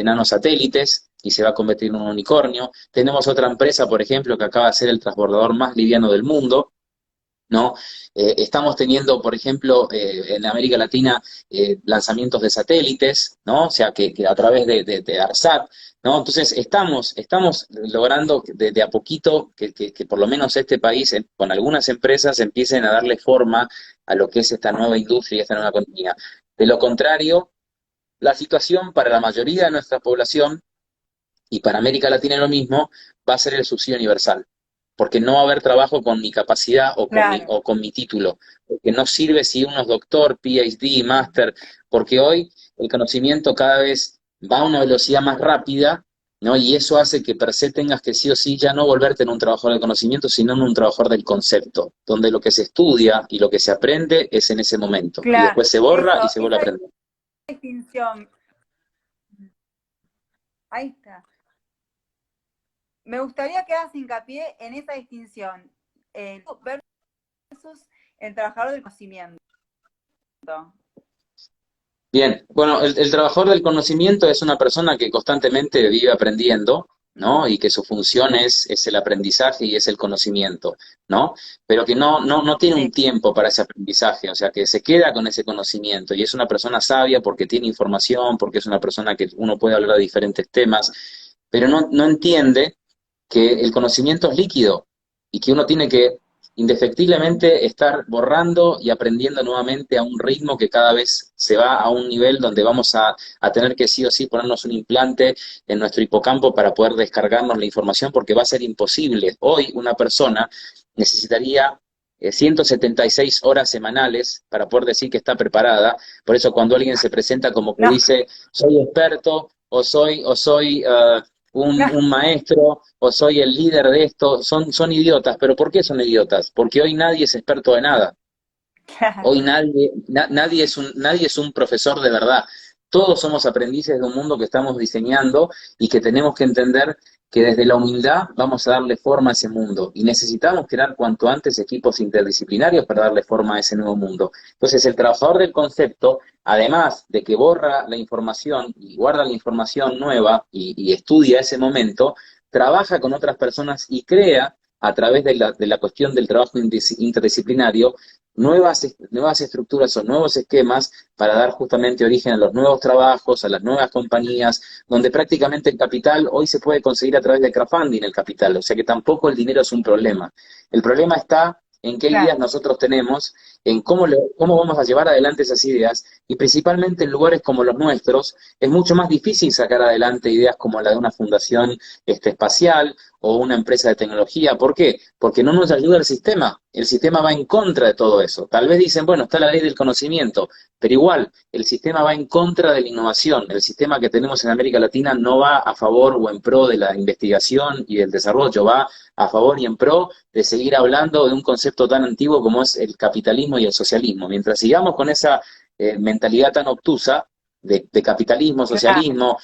nanosatélites y se va a convertir en un unicornio. Tenemos otra empresa, por ejemplo, que acaba de ser el transbordador más liviano del mundo, ¿no? Estamos teniendo, por ejemplo, en América Latina lanzamientos de satélites, ¿no? O sea, que a través de ARSAT, ¿no? Entonces, estamos logrando de a poquito que por lo menos este país, con algunas empresas, empiecen a darle forma a lo que es esta nueva industria y esta nueva economía. De lo contrario, la situación para la mayoría de nuestra población y para América Latina lo mismo, va a ser el subsidio universal, porque no va a haber trabajo con mi capacidad Claro. o con mi título, porque no sirve si uno es doctor, PhD, máster, porque hoy el conocimiento cada vez va a una velocidad más rápida, ¿no? Y eso hace que per se tengas que sí o sí ya no volverte en un trabajador del conocimiento, sino en un trabajador del concepto, donde lo que se estudia y lo que se aprende es en ese momento, y Claro, después se borra y eso, se vuelve a esa aprender. distinción. Ahí está. Me gustaría que hagas hincapié en esa distinción versus el trabajador del conocimiento. Bien, bueno, el trabajador del conocimiento es una persona que constantemente vive aprendiendo, ¿no? Y que su función es el aprendizaje y es el conocimiento, ¿no? Pero que no tiene un Sí, tiempo para ese aprendizaje, o sea, que se queda con ese conocimiento y es una persona sabia porque tiene información, porque es una persona que uno puede hablar de diferentes temas, pero no entiende que el conocimiento es líquido y que uno tiene que indefectiblemente estar borrando y aprendiendo nuevamente a un ritmo que cada vez se va a un nivel donde vamos a tener que sí o sí ponernos un implante en nuestro hipocampo para poder descargarnos la información, porque va a ser imposible. Hoy una persona necesitaría 176 horas semanales para poder decir que está preparada. Por eso cuando alguien se presenta como que No, dice, soy experto o soy un maestro o soy el líder de esto, son idiotas. ¿Pero por qué son idiotas? Porque hoy nadie es experto de nada. claro. Hoy nadie es un profesor de verdad. Todos somos aprendices de un mundo que estamos diseñando y que tenemos que entender que desde la humildad vamos a darle forma a ese mundo. Y necesitamos crear cuanto antes equipos interdisciplinarios para darle forma a ese nuevo mundo. Entonces, el trabajador del concepto, además de que borra la información y guarda la información nueva y estudia ese momento, trabaja con otras personas y crea, a través de la cuestión del trabajo interdisciplinario, nuevas estructuras o nuevos esquemas para dar justamente origen a los nuevos trabajos, a las nuevas compañías, donde prácticamente el capital hoy se puede conseguir a través de crowdfunding el capital, o sea que tampoco el dinero es un problema. El problema está en qué ideas Claro. nosotros tenemos, en cómo vamos a llevar adelante esas ideas, y principalmente en lugares como los nuestros, es mucho más difícil sacar adelante ideas como la de una fundación espacial o una empresa de tecnología. ¿Por qué? Porque no nos ayuda el sistema va en contra de todo eso. Tal vez dicen, bueno, está la ley del conocimiento, pero igual, el sistema va en contra de la innovación. El sistema que tenemos en América Latina no va a favor o en pro de la investigación y del desarrollo, va a favor y en pro de seguir hablando de un concepto tan antiguo como es el capitalismo y el socialismo. Mientras sigamos con esa mentalidad tan obtusa de capitalismo, Claro. socialismo,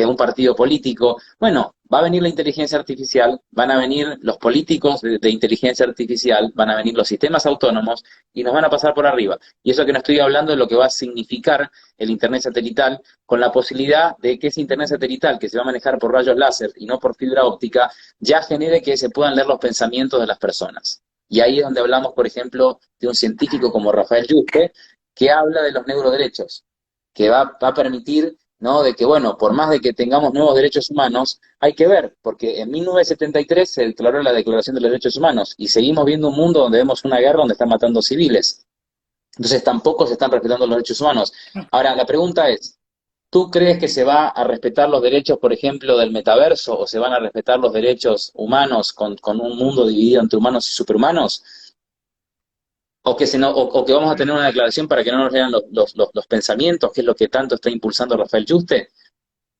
un partido político, bueno, va a venir la inteligencia artificial, van a venir los políticos de inteligencia artificial, van a venir los sistemas autónomos y nos van a pasar por arriba. Y eso que no estoy hablando es lo que va a significar el Internet satelital, con la posibilidad de que ese Internet satelital, que se va a manejar por rayos láser y no por fibra óptica, ya genere que se puedan leer los pensamientos de las personas. Y ahí es donde hablamos, por ejemplo, de un científico como Rafael Yuste, que habla de los neuroderechos, que va a permitir, ¿no? De que, bueno, por más de que tengamos nuevos derechos humanos, hay que ver, porque en 1973 se declaró la Declaración de los Derechos Humanos y seguimos viendo un mundo donde vemos una guerra donde están matando civiles. Entonces tampoco se están respetando los derechos humanos. Ahora, la pregunta es, ¿tú crees que se va a respetar los derechos, por ejemplo, del metaverso, o se van a respetar los derechos humanos con un mundo dividido entre humanos y superhumanos? O que vamos a tener una declaración para que no nos lean los pensamientos, que es lo que tanto está impulsando Rafael Yuste.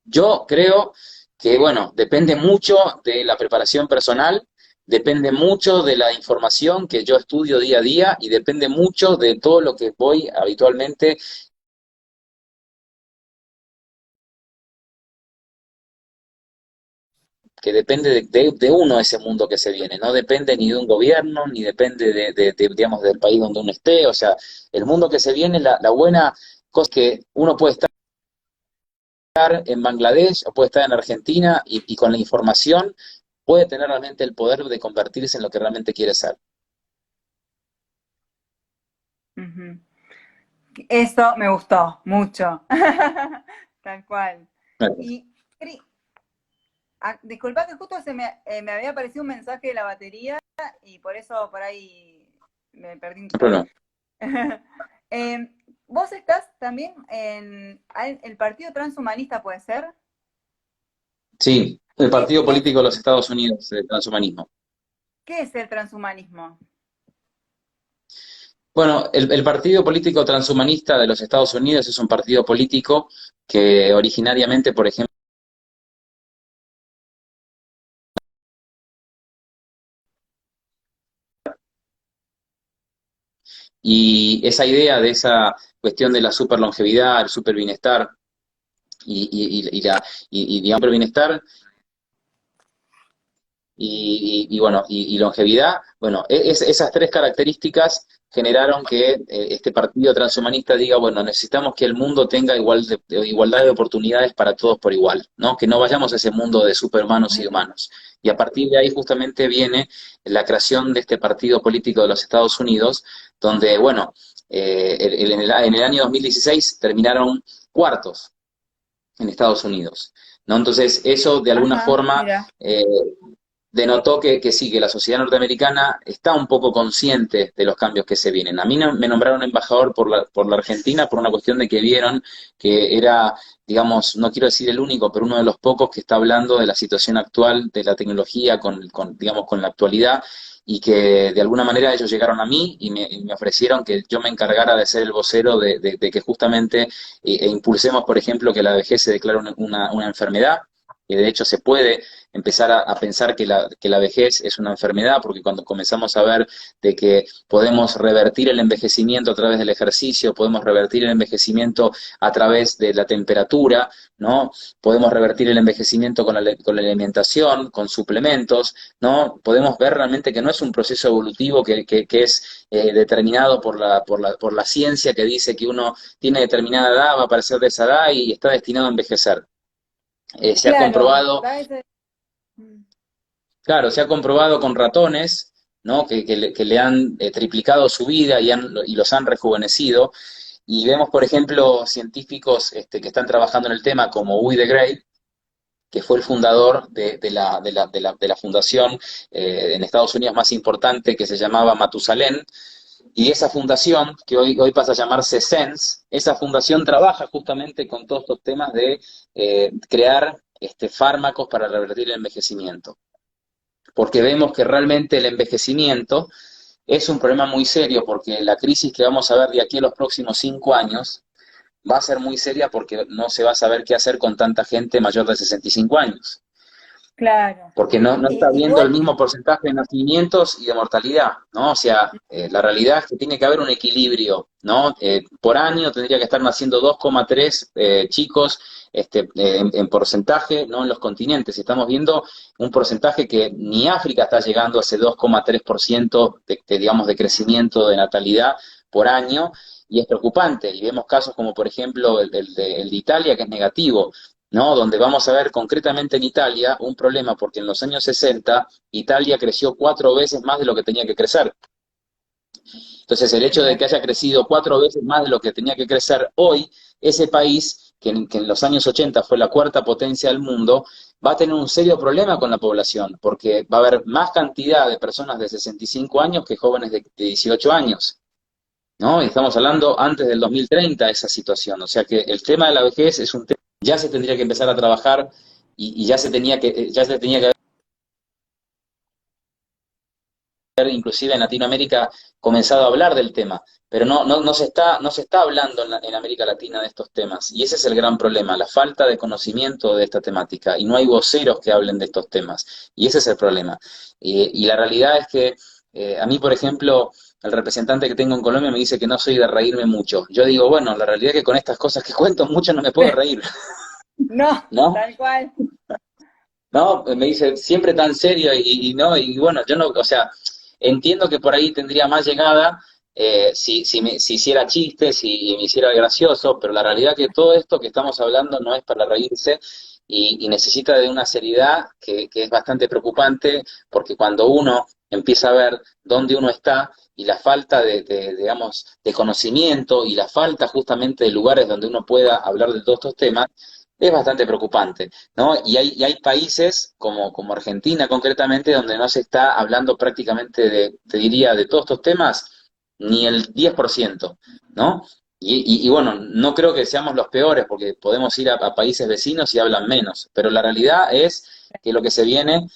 Yo creo que, bueno, depende mucho de la preparación personal, depende mucho de la información que yo estudio día a día y depende mucho de todo lo que voy habitualmente, que depende de uno ese mundo que se viene, no depende ni de un gobierno, ni depende digamos, del país donde uno esté, o sea, el mundo que se viene, la buena cosa es que uno puede estar en Bangladesh o puede estar en Argentina y con la información puede tener realmente el poder de convertirse en lo que realmente quiere ser. Ujú. Eso me gustó mucho. Tal cual. Y Cri, disculpa que justo me había aparecido un mensaje de la batería y por eso por ahí me perdí un toque. Bueno, ¿Vos estás también en el Partido Transhumanista, puede ser? sí, el ¿Qué, partido qué es, político de los Estados Unidos, el transhumanismo. qué es el transhumanismo? Bueno, el partido político transhumanista de los Estados Unidos es un partido político que originariamente, por ejemplo, y esa idea de esa cuestión de la superlongevidad, el superbienestar y digamos, bienestar y longevidad, bueno, esas tres características generaron que este partido transhumanista diga, bueno, necesitamos que el mundo tenga igualdad de oportunidades para todos por igual, ¿no? Que no vayamos a ese mundo de superhumanos y humanos. Y a partir de ahí justamente viene la creación de este partido político de los Estados Unidos, donde, bueno, en el año 2016 terminaron cuartos en Estados Unidos, ¿no? Entonces, eso de alguna Ajá, forma mira. denotó que sí, que la sociedad norteamericana está un poco consciente de los cambios que se vienen. A mí me nombraron embajador por la Argentina por una cuestión de que vieron que era, digamos, no quiero decir el único, pero uno de los pocos que está hablando de la situación actual de la tecnología digamos, con la actualidad, y que de alguna manera ellos llegaron a mí y me ofrecieron que yo me encargara de ser el vocero de que justamente impulsemos, por ejemplo, que la vejez se declare una enfermedad, que de hecho se puede empezar a pensar que la vejez es una enfermedad, porque cuando comenzamos a ver de que podemos revertir el envejecimiento a través del ejercicio, podemos revertir el envejecimiento a través de la temperatura, ¿no? Podemos revertir el envejecimiento con la alimentación, con suplementos, ¿no? Podemos ver realmente que no es un proceso evolutivo que es determinado por la ciencia que dice que uno tiene determinada edad, va a aparecer de esa edad y está destinado a envejecer. Se ha Claro, comprobado. da ese... Mm. Claro, se ha comprobado con ratones, ¿no? Que le han triplicado su vida y los han rejuvenecido. Y vemos, por ejemplo, científicos que están trabajando en el tema, como Uwe de Grey, que fue el fundador de la fundación en Estados Unidos más importante, que se llamaba Matusalén. Y esa fundación, que hoy pasa a llamarse SENS, esa fundación trabaja justamente con todos estos temas de crear fármacos para revertir el envejecimiento, porque vemos que realmente el envejecimiento es un problema muy serio, porque la crisis que vamos a ver de aquí a los próximos 5 años va a ser muy seria porque no se va a saber qué hacer con tanta gente mayor de 65 años, Claro. porque no está habiendo el Igual, mismo porcentaje de nacimientos y de mortalidad, ¿no? O sea, la realidad es que tiene que haber un equilibrio, ¿no? Por año tendría que estar naciendo 2,3 chicos en porcentaje, ¿no? En los continentes. Estamos viendo un porcentaje que ni África está llegando a ese 2,3% digamos, de crecimiento de natalidad por año, y es preocupante. Y vemos casos como, por ejemplo, el de Italia, que es negativo, ¿no? Donde vamos a ver concretamente en Italia un problema, porque en los años 60 Italia creció 4 veces más de lo que tenía que crecer. Entonces, el hecho de mira, que haya crecido 4 veces más de lo que tenía que crecer hoy, ese país, que en los años 80 fue la cuarta potencia del mundo, va a tener un serio problema con la población, porque va a haber más cantidad de personas de 65 años que jóvenes de 18 años, ¿no? Y estamos hablando antes del 2030 esa situación. O sea que el tema de la vejez es un tema que ya se tendría que empezar a trabajar y ya se tenía que haber, inclusive en Latinoamérica, comenzado a hablar del tema. Pero no se está hablando en América Latina de estos temas. Y ese es el gran problema, la falta de conocimiento de esta temática. Y no hay voceros que hablen de estos temas. Y ese es el problema. Y la realidad es que a mí, por ejemplo, el representante que tengo en Colombia me dice que no soy de reírme mucho. Yo digo, bueno, la realidad es que con estas cosas que cuento mucho no me puedo reír, no, ¿no? tal cual. ¿No? Me dice, siempre tan serio y no, y bueno, yo no, o sea, entiendo que por ahí tendría más llegada si hiciera chistes y me hiciera gracioso, pero la realidad es que todo esto que estamos hablando no es para reírse y necesita de una seriedad que es bastante preocupante, porque cuando uno empieza a ver dónde uno está y la falta digamos, de conocimiento y la falta justamente de lugares donde uno pueda hablar de todos estos temas, es bastante preocupante, ¿no? Y hay países como Argentina concretamente donde no se está hablando prácticamente te diría, de todos estos temas, ni el 10%, ¿no? Y bueno, no creo que seamos los peores porque podemos ir a países vecinos y hablan menos, pero la realidad es que lo que se viene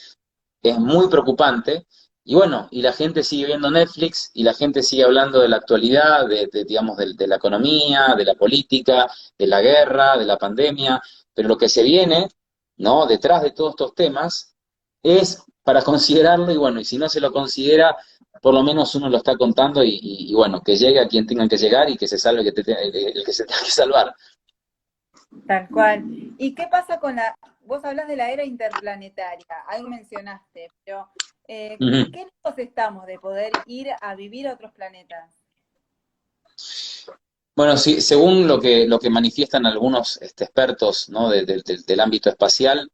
es muy preocupante. Y bueno, y la gente sigue viendo Netflix y la gente sigue hablando de la actualidad, digamos, de la economía, de la política, de la guerra, de la pandemia, pero lo que se viene, ¿no? Detrás de todos estos temas es para considerarlo y bueno, y si no se lo considera, por lo menos uno lo está contando y bueno, que llegue a quien tenga que llegar y que se salve el que se tenga que salvar. Tal cual. ¿Y qué pasa con la... Vos hablas de la era interplanetaria, algo mencionaste, pero Ujú. ¿qué lejos estamos de poder ir a vivir a otros planetas? Bueno, sí, según lo que manifiestan algunos expertos, ¿no? Del ámbito espacial,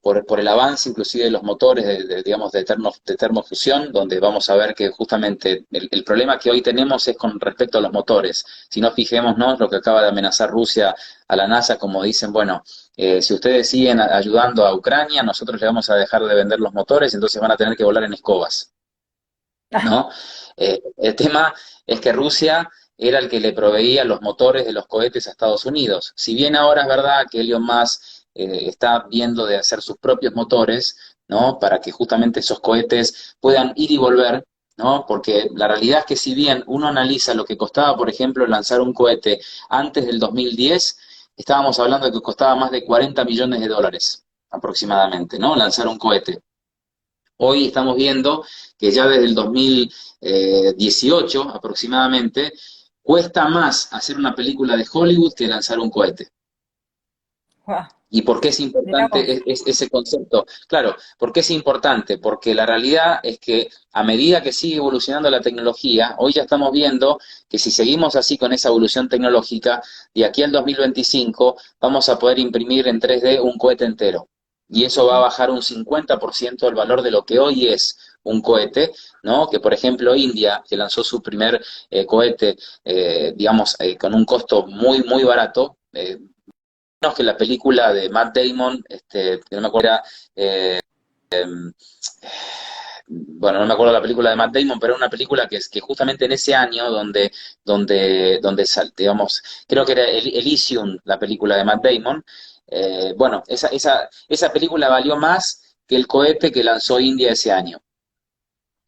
por el avance inclusive de los motores, digamos, de termofusión, donde vamos a ver que justamente el problema que hoy tenemos es con respecto a los motores. Si no, fijémonos lo que acaba de amenazar Rusia a la NASA, como dicen, bueno, si ustedes siguen ayudando a Ucrania, nosotros le vamos a dejar de vender los motores, entonces van a tener que volar en escobas, ¿no? El tema es que Rusia era el que le proveía los motores de los cohetes a Estados Unidos. Si bien ahora es verdad que Elon Musk está viendo de hacer sus propios motores, ¿no? Para que justamente esos cohetes puedan ir y volver, ¿no? Porque la realidad es que si bien uno analiza lo que costaba, por ejemplo, lanzar un cohete antes del 2010, estábamos hablando de que costaba más de 40 millones de dólares aproximadamente, ¿no? Lanzar un cohete. Hoy estamos viendo que ya desde el 2018 aproximadamente cuesta más hacer una película de Hollywood que lanzar un cohete. Guau, ¿Y por qué es mirá importante vos. ese concepto? Claro, ¿por qué es importante? Porque la realidad es que a medida que sigue evolucionando la tecnología, hoy ya estamos viendo que si seguimos así con esa evolución tecnológica, de aquí al 2025 vamos a poder imprimir en 3D un cohete entero. Y eso va a bajar un 50% el valor de lo que hoy es un cohete, ¿no? Que por ejemplo India, que lanzó su primer cohete, digamos, con un costo muy, muy barato, menos que la película de Matt Damon, que no me acuerdo, eh, bueno, no me acuerdo la película de Matt Damon, pero era una película que justamente en ese año digamos, creo que era Elysium, la película de Matt Damon, bueno, esa película valió más que el cohete que lanzó India ese año,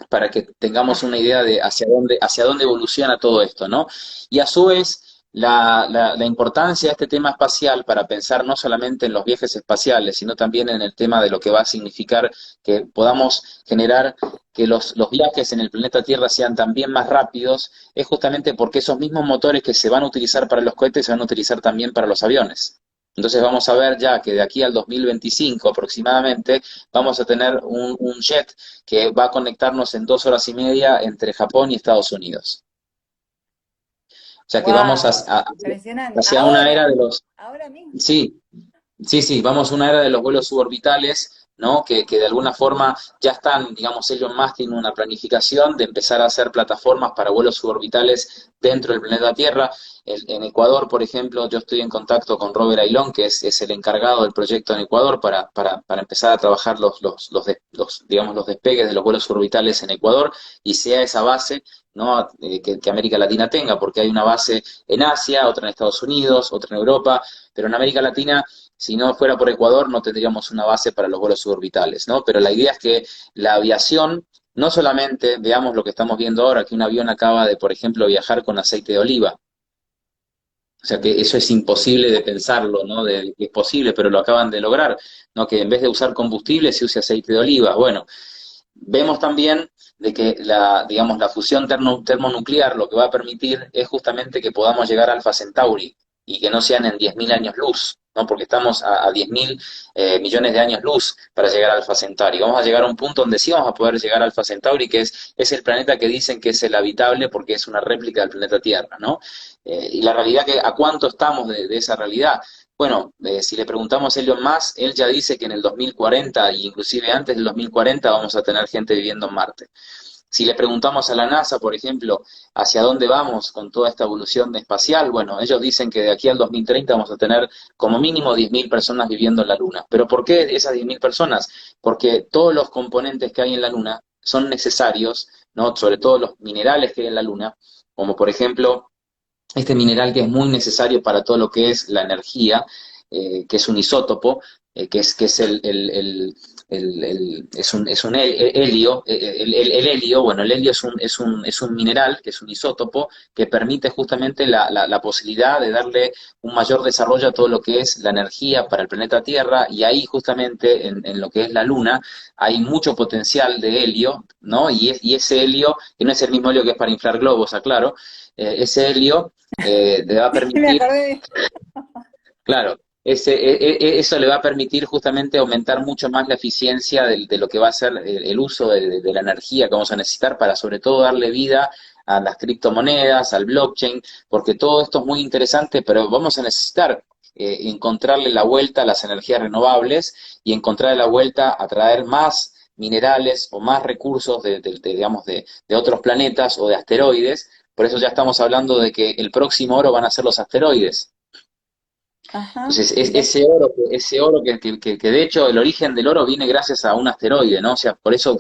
para que tengamos Ah, una idea de hacia dónde evoluciona todo esto, ¿no? Y a su vez, la importancia de este tema espacial para pensar no solamente en los viajes espaciales, sino también en el tema de lo que va a significar que podamos generar que los viajes en el planeta Tierra sean también más rápidos, es justamente porque esos mismos motores que se van a utilizar para los cohetes se van a utilizar también para los aviones. Entonces vamos a ver ya que de aquí al 2025 aproximadamente vamos a tener un jet que va a conectarnos en 2 horas y media entre Japón y Estados Unidos. O sea que vamos wow, impresionante. hacia una era de los... Ahora mismo. Sí, sí, sí, vamos a una era de los vuelos suborbitales, ¿no? Que de alguna forma ya están, digamos, Elon Musk tiene una planificación de empezar a hacer plataformas para vuelos suborbitales dentro del planeta Tierra. En Ecuador, por ejemplo, yo estoy en contacto con Robert Ailón, que es el encargado del proyecto en Ecuador para empezar a trabajar digamos, los despegues de los vuelos suborbitales en Ecuador y sea esa base, ¿no? Que América Latina tenga, porque hay una base en Asia, otra en Estados Unidos, otra en Europa, pero en América Latina, si no fuera por Ecuador, no tendríamos una base para los vuelos suborbitales, ¿no? Pero la idea es que la aviación, no solamente veamos lo que estamos viendo ahora, que un avión acaba de, por ejemplo, viajar con aceite de oliva. O sea que eso es imposible de pensarlo, ¿no? Que es posible, pero lo acaban de lograr, ¿no? Que en vez de usar combustible se use aceite de oliva. Bueno, vemos también de que digamos, la fusión termonuclear lo que va a permitir es justamente que podamos llegar a Alfa Centauri y que no sean en 10.000 años luz, ¿no? Porque estamos a 10.000 millones de años luz para llegar a Alfa Centauri. Vamos a llegar a un punto donde sí vamos a poder llegar a Alfa Centauri, que es el planeta que dicen que es el habitable porque es una réplica del planeta Tierra, ¿no? Y la realidad que a cuánto estamos de esa realidad. Bueno, si le preguntamos a Elon Musk, él ya dice que en el 2040 e inclusive antes del 2040 vamos a tener gente viviendo en Marte. Si le preguntamos a la NASA, por ejemplo, hacia dónde vamos con toda esta evolución espacial, bueno, ellos dicen que de aquí al 2030 vamos a tener como mínimo 10.000 personas viviendo en la Luna. ¿Pero por qué esas 10.000 personas? Porque todos los componentes que hay en la Luna son necesarios, ¿no? Sobre todo los minerales que hay en la Luna, como por ejemplo este mineral que es muy necesario para todo lo que es la energía, que es un isótopo, que es es un helio, el helio, bueno, el helio es un mineral, que es un isótopo, que permite justamente la posibilidad de darle un mayor desarrollo a todo lo que es la energía para el planeta Tierra, y ahí justamente en lo que es la Luna hay mucho potencial de helio, ¿no? Y ese helio, que no es el mismo helio que es para inflar globos, aclaro, ese helio le va a Me permitir, acordé. claro, eso le va a permitir justamente aumentar mucho más la eficiencia de lo que va a ser el uso de la energía que vamos a necesitar para sobre todo darle vida a las criptomonedas, al blockchain, porque todo esto es muy interesante, pero vamos a necesitar encontrarle la vuelta a las energías renovables y encontrarle la vuelta a traer más minerales o más recursos digamos, de otros planetas o de asteroides. Por eso ya estamos hablando de que el próximo oro van a ser los asteroides. Ajá, Entonces, mira. ese oro que de hecho el origen del oro viene gracias a un asteroide, ¿no? O sea, por eso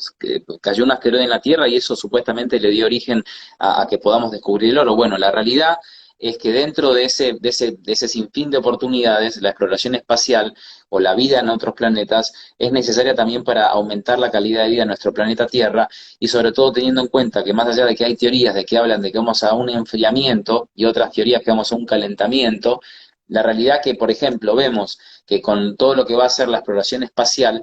cayó un asteroide en la Tierra y eso supuestamente le dio origen a que podamos descubrir el oro. Bueno, la realidad es que dentro de ese sinfín de oportunidades, la exploración espacial o la vida en otros planetas es necesaria también para aumentar la calidad de vida en nuestro planeta Tierra y sobre todo teniendo en cuenta que más allá de que hay teorías de que hablan de que vamos a un enfriamiento y otras teorías que vamos a un calentamiento, la realidad que, por ejemplo, vemos que con todo lo que va a ser la exploración espacial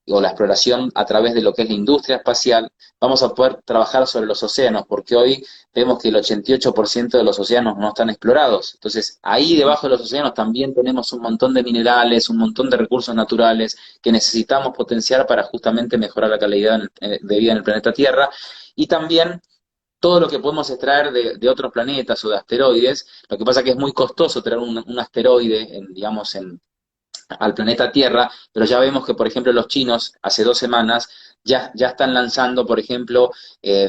o la exploración a través de lo que es la industria espacial, vamos a poder trabajar sobre los océanos, porque hoy vemos que el 88% de los océanos no están explorados. Entonces, ahí debajo de los océanos también tenemos un montón de minerales, un montón de recursos naturales que necesitamos potenciar para justamente mejorar la calidad de vida en el planeta Tierra. Y también todo lo que podemos extraer de otros planetas o de asteroides. Lo que pasa es que es muy costoso traer un asteroide, digamos, al planeta Tierra, pero ya vemos que, por ejemplo, los chinos hace 2 semanas ya están lanzando, por ejemplo,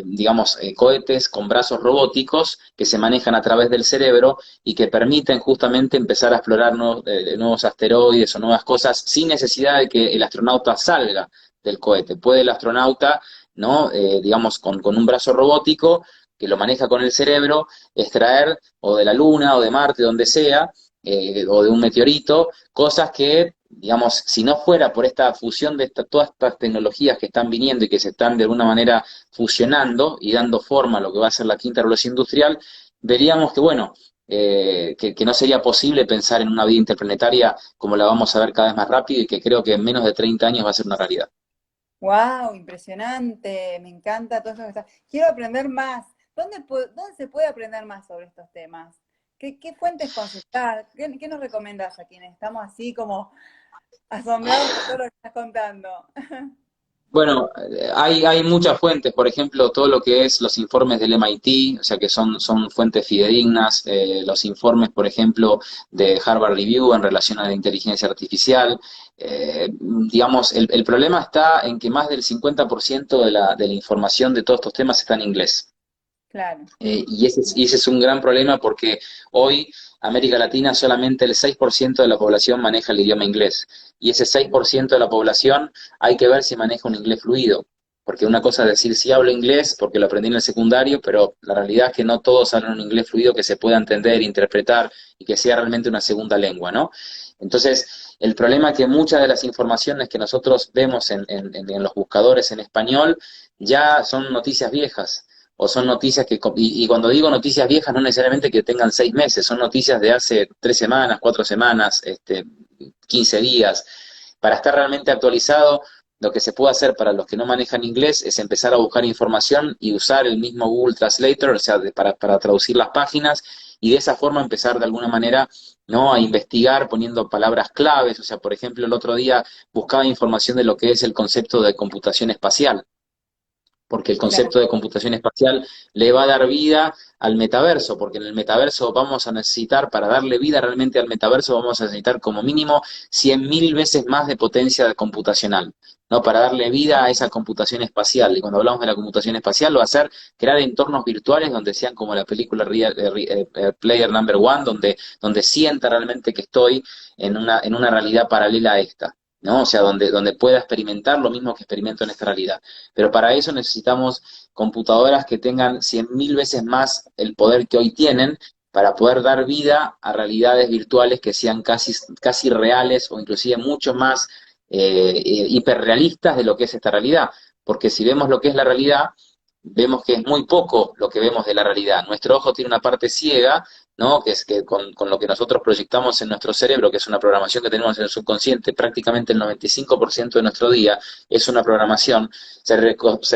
digamos, cohetes con brazos robóticos que se manejan a través del cerebro y que permiten justamente empezar a explorar nuevos asteroides o nuevas cosas sin necesidad de que el astronauta salga del cohete. Puede el astronauta, ¿no? Digamos, con un brazo robótico que lo maneja con el cerebro, extraer o de la Luna o de Marte, donde sea, o de un meteorito, cosas que, digamos, si no fuera por esta fusión de todas estas tecnologías que están viniendo y que se están de alguna manera fusionando y dando forma a lo que va a ser la quinta revolución industrial, veríamos que, bueno, que no sería posible pensar en una vida interplanetaria como la vamos a ver cada vez más rápido y que creo que en menos de 30 años va a ser una realidad. Wow, impresionante, me encanta todo eso que está. Quiero aprender más. ¿Dónde se puede aprender más sobre estos temas? ¿Qué fuentes consultar? ¿Qué nos recomendás a quienes estamos así como asombrados por todo lo que estás contando? Bueno, hay muchas fuentes, por ejemplo, todo lo que es los informes del MIT, o sea que son fuentes fidedignas, los informes, por ejemplo, de Harvard Review en relación a la inteligencia artificial. Digamos, el problema está en que más del 50% de la información de todos estos temas está en inglés. Claro, Y ese es un gran problema porque hoy América Latina solamente el 6% de la población maneja el idioma inglés. Y ese 6% de la población hay que ver si maneja un inglés fluido. Porque una cosa es decir si hablo inglés porque lo aprendí en el secundario, pero la realidad es que no todos hablan un inglés fluido que se pueda entender, interpretar y que sea realmente una segunda lengua, ¿no? Entonces, el problema es que muchas de las informaciones que nosotros vemos en los buscadores en español ya son noticias viejas o son noticias y cuando digo noticias viejas no necesariamente que tengan 6 meses, son noticias de hace 3 semanas, 4 semanas, 15 días. Para estar realmente actualizado, lo que se puede hacer para los que no manejan inglés es empezar a buscar información y usar el mismo Google Translator, o sea, para traducir las páginas y de esa forma empezar de alguna manera, ¿no? A investigar poniendo palabras claves, o sea, por ejemplo, el otro día buscaba información de lo que es el concepto de computación espacial porque el claro. concepto de computación espacial le va a dar vida al metaverso, porque en el metaverso vamos a necesitar, para darle vida realmente al metaverso, vamos a necesitar como mínimo 100.000 veces más de potencia computacional, ¿no? Para darle vida a esa computación espacial. Y cuando hablamos de la computación espacial, lo va a hacer crear entornos virtuales donde sean como la película Player Number One, donde sienta realmente que estoy en una realidad paralela a esta. ¿No? O sea, donde pueda experimentar lo mismo que experimento en esta realidad. Pero para eso necesitamos computadoras que tengan 100.000 veces más el poder que hoy tienen para poder dar vida a realidades virtuales que sean casi reales o inclusive mucho más hiperrealistas de lo que es esta realidad. Porque si vemos lo que es la realidad, vemos que es muy poco lo que vemos de la realidad. Nuestro ojo tiene una parte ciega, ¿no? Que es que con lo que nosotros proyectamos en nuestro cerebro, que es una programación que tenemos en el subconsciente, prácticamente el 95% de nuestro día es una programación, se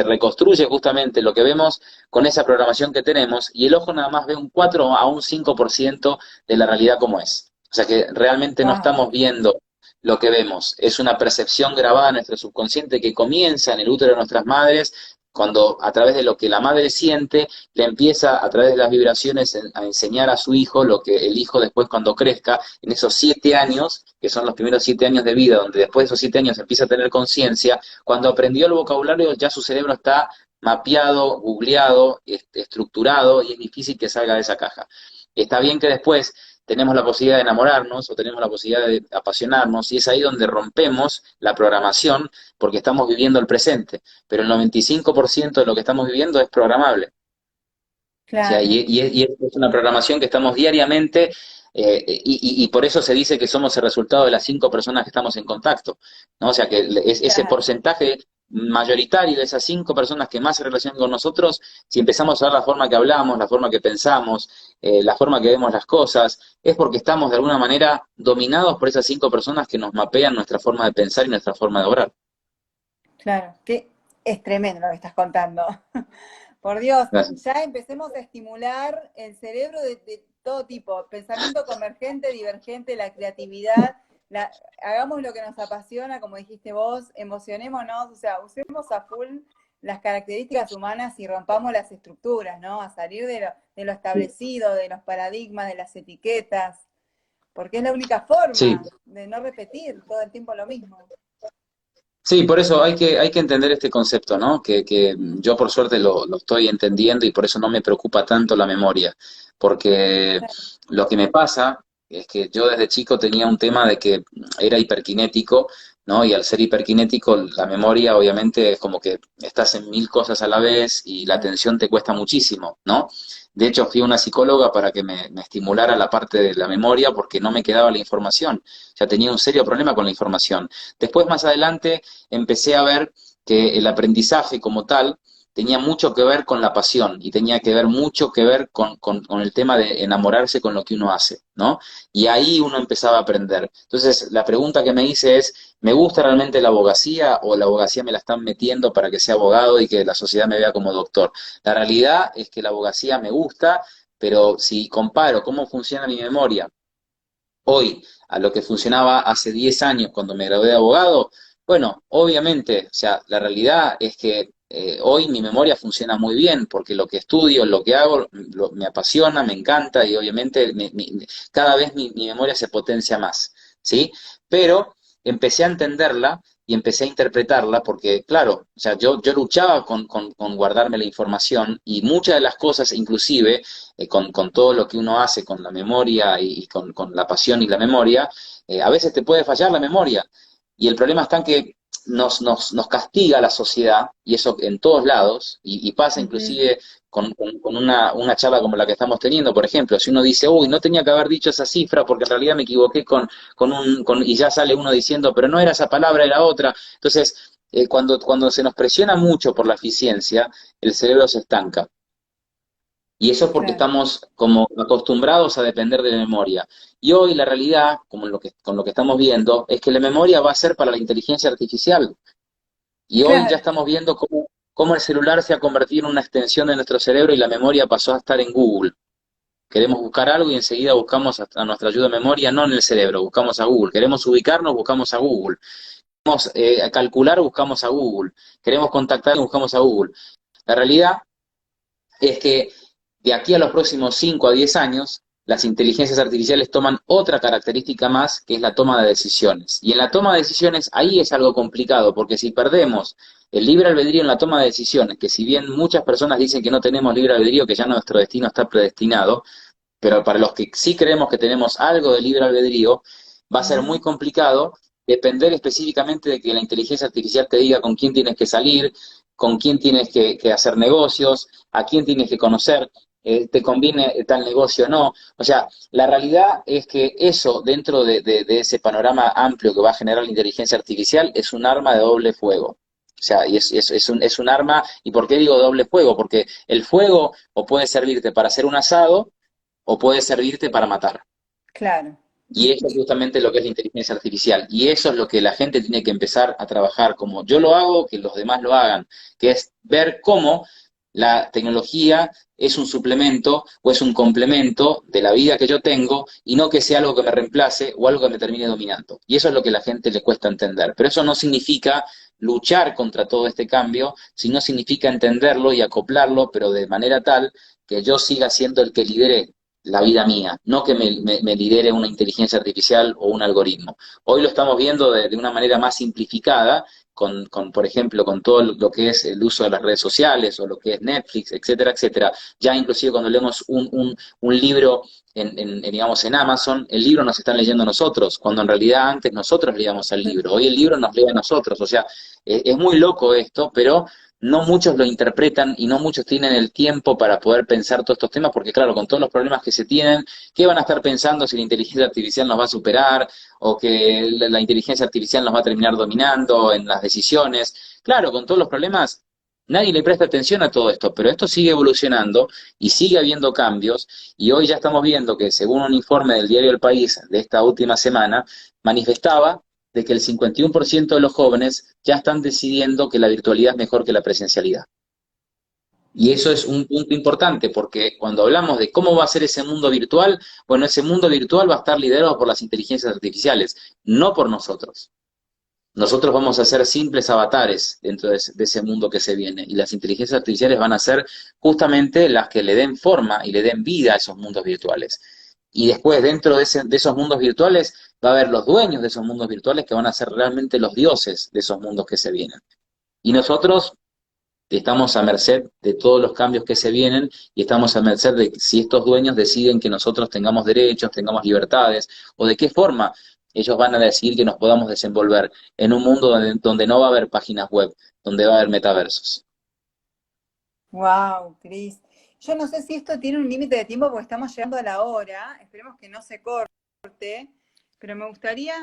reconstruye justamente lo que vemos con esa programación que tenemos y el ojo nada más ve un 4 a un 5% de la realidad como es. O sea que realmente no Wow. estamos viendo lo que vemos, es una percepción grabada en nuestro subconsciente que comienza en el útero de nuestras madres cuando a través de lo que la madre siente, le empieza a través de las vibraciones a enseñar a su hijo lo que el hijo después cuando crezca, en esos 7 años, que son los primeros 7 años de vida, donde después de esos 7 años empieza a tener conciencia, cuando aprendió el vocabulario ya su cerebro está mapeado, googleado, estructurado y es difícil que salga de esa caja. Está bien que después tenemos la posibilidad de enamorarnos o tenemos la posibilidad de apasionarnos y es ahí donde rompemos la programación porque estamos viviendo el presente, pero el 95% de lo que estamos viviendo es programable. O sea, Claro, y es una programación que estamos diariamente, y por eso se dice que somos el resultado de las 5 personas que estamos en contacto, ¿no? O sea, que ese claro. porcentaje mayoritario de esas 5 personas que más se relacionan con nosotros, si empezamos a ver la forma que hablamos, la forma que pensamos, la forma que vemos las cosas, es porque estamos de alguna manera dominados por esas 5 personas que nos mapean nuestra forma de pensar y nuestra forma de obrar. Claro, que es tremendo lo que estás contando. Por Dios, Gracias. ya empecemos a estimular el cerebro de todo tipo, pensamiento convergente, divergente, la creatividad, hagamos lo que nos apasiona, como dijiste vos, emocionémonos, o sea, usemos a full las características humanas y rompamos las estructuras, ¿no? A salir de lo establecido, de los paradigmas, de las etiquetas, porque es la única Sí, forma de no repetir todo el tiempo lo mismo. sí, por eso hay que entender este concepto, ¿no? Que yo por suerte lo estoy entendiendo y por eso no me preocupa tanto la memoria, porque lo que me pasa es que yo desde chico tenía un tema de que era hiperkinético, ¿no? Y al ser hiperkinético, la memoria obviamente es como que estás en 1000 cosas a la vez y la Ujú. atención te cuesta muchísimo, ¿no? De hecho, fui a una psicóloga para que me estimulara la parte de la memoria porque no me quedaba la información. O sea, tenía un serio problema con la información. Después, más adelante, empecé a ver que el aprendizaje como tal tenía mucho que ver con la pasión y tenía que ver mucho que ver con el tema de enamorarse con lo que uno hace, ¿no? Y ahí uno empezaba a aprender. Entonces, la pregunta que me hice es, ¿me gusta realmente la abogacía o la abogacía me la están metiendo para que sea abogado y que la sociedad me vea como doctor? La realidad es que la abogacía me gusta, pero si comparo cómo funciona mi memoria hoy a lo que funcionaba hace 10 años cuando me gradué de abogado, bueno, obviamente, o sea, la realidad es que hoy mi memoria funciona muy bien porque lo que estudio, lo que hago, me apasiona, me encanta y obviamente cada vez mi memoria se potencia más, ¿sí? Pero empecé a entenderla y empecé a interpretarla porque, claro, o sea, yo luchaba con guardarme la información y muchas de las cosas, inclusive, con todo lo que uno hace, con la memoria y con la pasión y la memoria, a veces te puede fallar la memoria. Y el problema está en que nos castiga la sociedad, y eso en todos lados, y pasa Ujú. inclusive con una charla como la que estamos teniendo, por ejemplo, si uno dice, uy, no tenía que haber dicho esa cifra porque en realidad me equivoqué y ya sale uno diciendo, pero no era esa palabra, era otra. Entonces, cuando se nos presiona mucho por la eficiencia, el cerebro se estanca. Y eso es porque Claro, estamos como acostumbrados a depender de la memoria. Y hoy la realidad, como con lo que estamos viendo, es que la memoria va a ser para la inteligencia artificial. Y hoy ya claro, estamos viendo cómo el celular se ha convertido en una extensión de nuestro cerebro y la memoria pasó a estar en Google. Queremos buscar algo y enseguida buscamos a nuestra ayuda de memoria, no en el cerebro, buscamos a Google. Queremos ubicarnos, buscamos a Google. Queremos calcular, buscamos a Google. Queremos contactar, buscamos a Google. La realidad es que de aquí a los próximos 5 a 10 años, las inteligencias artificiales toman otra característica más, que es la toma de decisiones. Y en la toma de decisiones, ahí es algo complicado, porque si perdemos el libre albedrío en la toma de decisiones, que si bien muchas personas dicen que no tenemos libre albedrío, que ya nuestro destino está predestinado, pero para los que sí creemos que tenemos algo de libre albedrío, va a ser muy ujú, complicado depender específicamente de que la inteligencia artificial te diga con quién tienes que salir, con quién tienes que hacer negocios, a quién tienes que conocer, te conviene tal negocio o no. O sea, la realidad es que eso dentro de ese panorama amplio que va a generar la inteligencia artificial es un arma de doble fuego. O sea, y es un arma, ¿y por qué digo doble fuego? Porque el fuego o puede servirte para hacer un asado o puede servirte para matar. claro. Y eso es justamente lo que es la inteligencia artificial. Y eso es lo que la gente tiene que empezar a trabajar, como yo lo hago, que los demás lo hagan, que es ver cómo la tecnología es un suplemento o es un complemento de la vida que yo tengo y no que sea algo que me reemplace o algo que me termine dominando. Y eso es lo que a la gente le cuesta entender. Pero eso no significa luchar contra todo este cambio, sino significa entenderlo y acoplarlo, pero de manera tal que yo siga siendo el que lidere la vida mía, no que me lidere una inteligencia artificial o un algoritmo. Hoy lo estamos viendo de una manera más simplificada, por ejemplo, con todo lo que es el uso de las redes sociales o lo que es Netflix, etcétera, etcétera. Ya inclusive cuando leemos un libro digamos, en Amazon, el libro nos están leyendo nosotros, cuando en realidad antes nosotros leíamos el libro, hoy el libro nos lee a nosotros, o sea, es muy loco esto, pero no muchos lo interpretan y no muchos tienen el tiempo para poder pensar todos estos temas, porque claro, con todos los problemas que se tienen, ¿qué van a estar pensando si la inteligencia artificial nos va a superar o que la inteligencia artificial nos va a terminar dominando en las decisiones? Claro, con todos los problemas, nadie le presta atención a todo esto, pero esto sigue evolucionando y sigue habiendo cambios y hoy ya estamos viendo que según un informe del diario El País de esta última semana, manifestaba de que el 51% de los jóvenes ya están decidiendo que la virtualidad es mejor que la presencialidad. Y eso es un punto importante, porque cuando hablamos de cómo va a ser ese mundo virtual, bueno, ese mundo virtual va a estar liderado por las inteligencias artificiales, no por nosotros. Nosotros vamos a ser simples avatares dentro de ese mundo que se viene, y las inteligencias artificiales van a ser justamente las que le den forma y le den vida a esos mundos virtuales. Y después, dentro de esos mundos virtuales, va a haber los dueños de esos mundos virtuales que van a ser realmente los dioses de esos mundos que se vienen. Y nosotros estamos a merced de todos los cambios que se vienen y estamos a merced de si estos dueños deciden que nosotros tengamos derechos, tengamos libertades, o de qué forma ellos van a decidir que nos podamos desenvolver en un mundo donde no va a haber páginas web, donde va a haber metaversos. Wow, Cris. Yo no sé si esto tiene un límite de tiempo porque estamos llegando a la hora. Esperemos que no se corte. Pero me gustaría,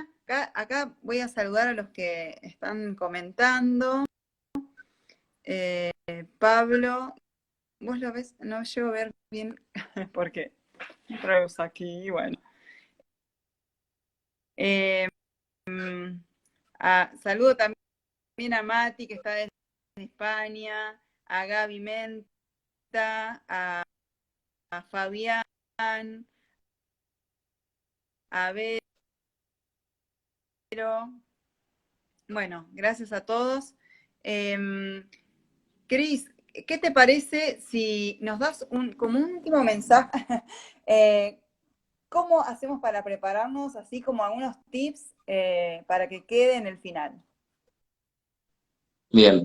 acá voy a saludar a los que están comentando. Pablo, ¿vos lo ves? No llego a ver bien porque traes aquí, bueno. Saludo también a Mati, que está desde España, a Gaby Menta, a Fabián, a Vero. Bueno, gracias a todos. Cris, ¿qué te parece si nos das como un último mensaje? ¿Cómo hacemos para prepararnos, así como algunos tips para que quede en el final? Bien,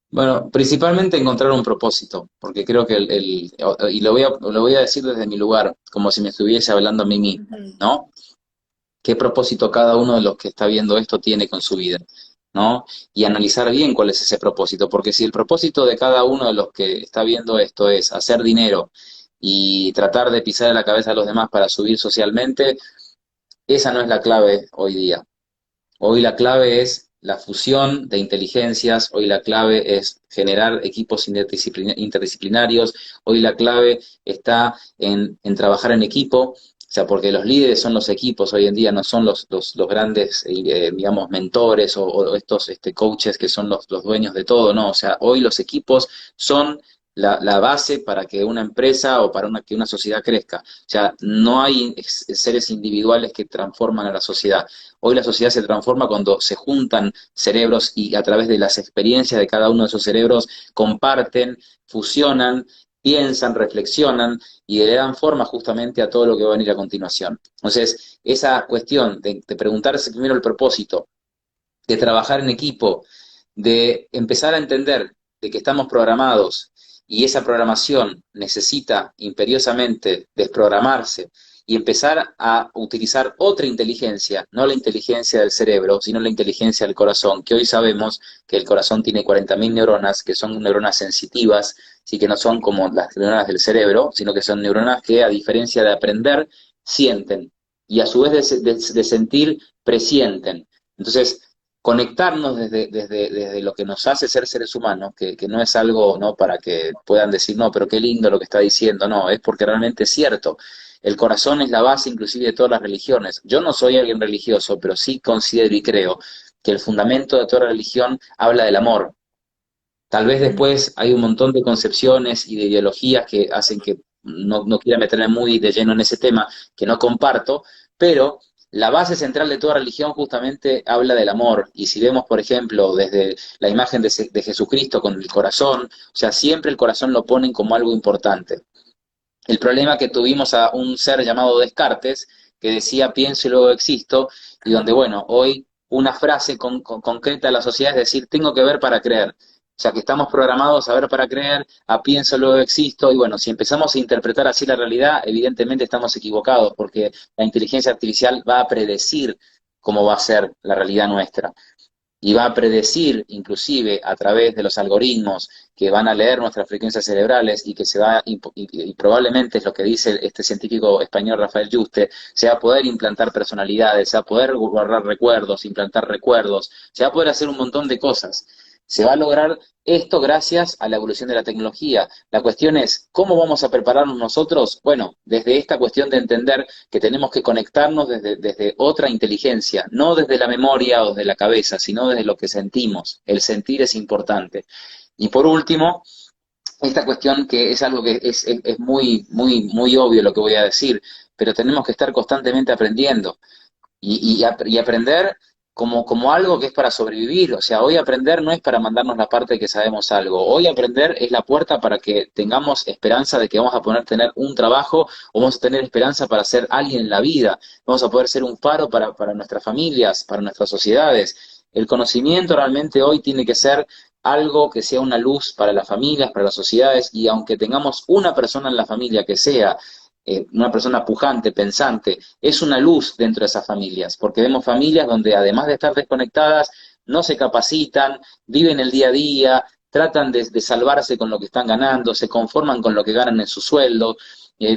bueno, principalmente encontrar un propósito, porque creo que y lo voy a decir desde mi lugar, como si me estuviese hablando a mí mismo, ¿no? ¿Qué propósito cada uno de los que está viendo esto tiene con su vida? ¿No? Y analizar bien cuál es ese propósito, porque si el propósito de cada uno de los que está viendo esto es hacer dinero y tratar de pisar en la cabeza a los demás para subir socialmente, esa no es la clave hoy día. Hoy la clave es la fusión de inteligencias, hoy la clave es generar equipos interdisciplinarios, hoy la clave está en trabajar en equipo, o sea, porque los líderes son los equipos hoy en día, no son los grandes, digamos, mentores o estos coaches que son los dueños de todo, no, o sea, hoy los equipos son la base para que una empresa o para que una sociedad crezca. O sea, no hay seres individuales que transforman a la sociedad. Hoy la sociedad se transforma cuando se juntan cerebros y a través de las experiencias de cada uno de esos cerebros comparten, fusionan, piensan, reflexionan y le dan forma justamente a todo lo que va a venir a continuación. Entonces, esa cuestión de preguntarse primero el propósito, de trabajar en equipo, de empezar a entender de que estamos programados y esa programación necesita imperiosamente desprogramarse y empezar a utilizar otra inteligencia, no la inteligencia del cerebro, sino la inteligencia del corazón, que hoy sabemos que el corazón tiene 40.000 neuronas, que son neuronas sensitivas, sí que no son como las neuronas del cerebro, sino que son neuronas que, a diferencia de aprender, sienten, y a su vez de sentir, presienten. Entonces, conectarnos desde lo que nos hace ser seres humanos, que no es algo, ¿no?, para que puedan decir, no, pero qué lindo lo que está diciendo, no, es porque realmente es cierto. El corazón es la base inclusive de todas las religiones. Yo no soy alguien religioso, pero sí considero y creo que el fundamento de toda religión habla del amor. Tal vez después hay un montón de concepciones y de ideologías que hacen que no quiera meterme muy de lleno en ese tema, que no comparto, pero la base central de toda religión justamente habla del amor. Y si vemos, por ejemplo, desde la imagen de Jesucristo con el corazón, o sea, siempre el corazón lo ponen como algo importante. El problema que tuvimos a un ser llamado Descartes, que decía pienso y luego existo, y donde, bueno, hoy una frase concreta de la sociedad es decir, tengo que ver para creer. O sea, que estamos programados a ver para creer, a pienso, luego existo, y bueno, si empezamos a interpretar así la realidad, evidentemente estamos equivocados, porque la inteligencia artificial va a predecir cómo va a ser la realidad nuestra y va a predecir, inclusive a través de los algoritmos que van a leer nuestras frecuencias cerebrales y que se va, y probablemente es lo que dice este científico español Rafael Yuste, se va a poder implantar personalidades, se va a poder guardar recuerdos, implantar recuerdos, se va a poder hacer un montón de cosas. Se va a lograr esto gracias a la evolución de la tecnología. La cuestión es, ¿cómo vamos a prepararnos nosotros? Bueno, desde esta cuestión de entender que tenemos que conectarnos desde otra inteligencia, no desde la memoria o desde la cabeza, sino desde lo que sentimos. El sentir es importante. Y por último, esta cuestión que es algo que es muy, muy, muy obvio lo que voy a decir, pero tenemos que estar constantemente aprendiendo y aprender como algo que es para sobrevivir. O sea, hoy aprender no es para mandarnos la parte de que sabemos algo. Hoy aprender es la puerta para que tengamos esperanza de que vamos a poder tener un trabajo o vamos a tener esperanza para ser alguien en la vida. Vamos a poder ser un faro para nuestras familias, para nuestras sociedades. El conocimiento realmente hoy tiene que ser algo que sea una luz para las familias, para las sociedades, y aunque tengamos una persona en la familia que sea una persona pujante, pensante, es una luz dentro de esas familias, porque vemos familias donde además de estar desconectadas, no se capacitan, viven el día a día, tratan de salvarse con lo que están ganando, se conforman con lo que ganan en su sueldo,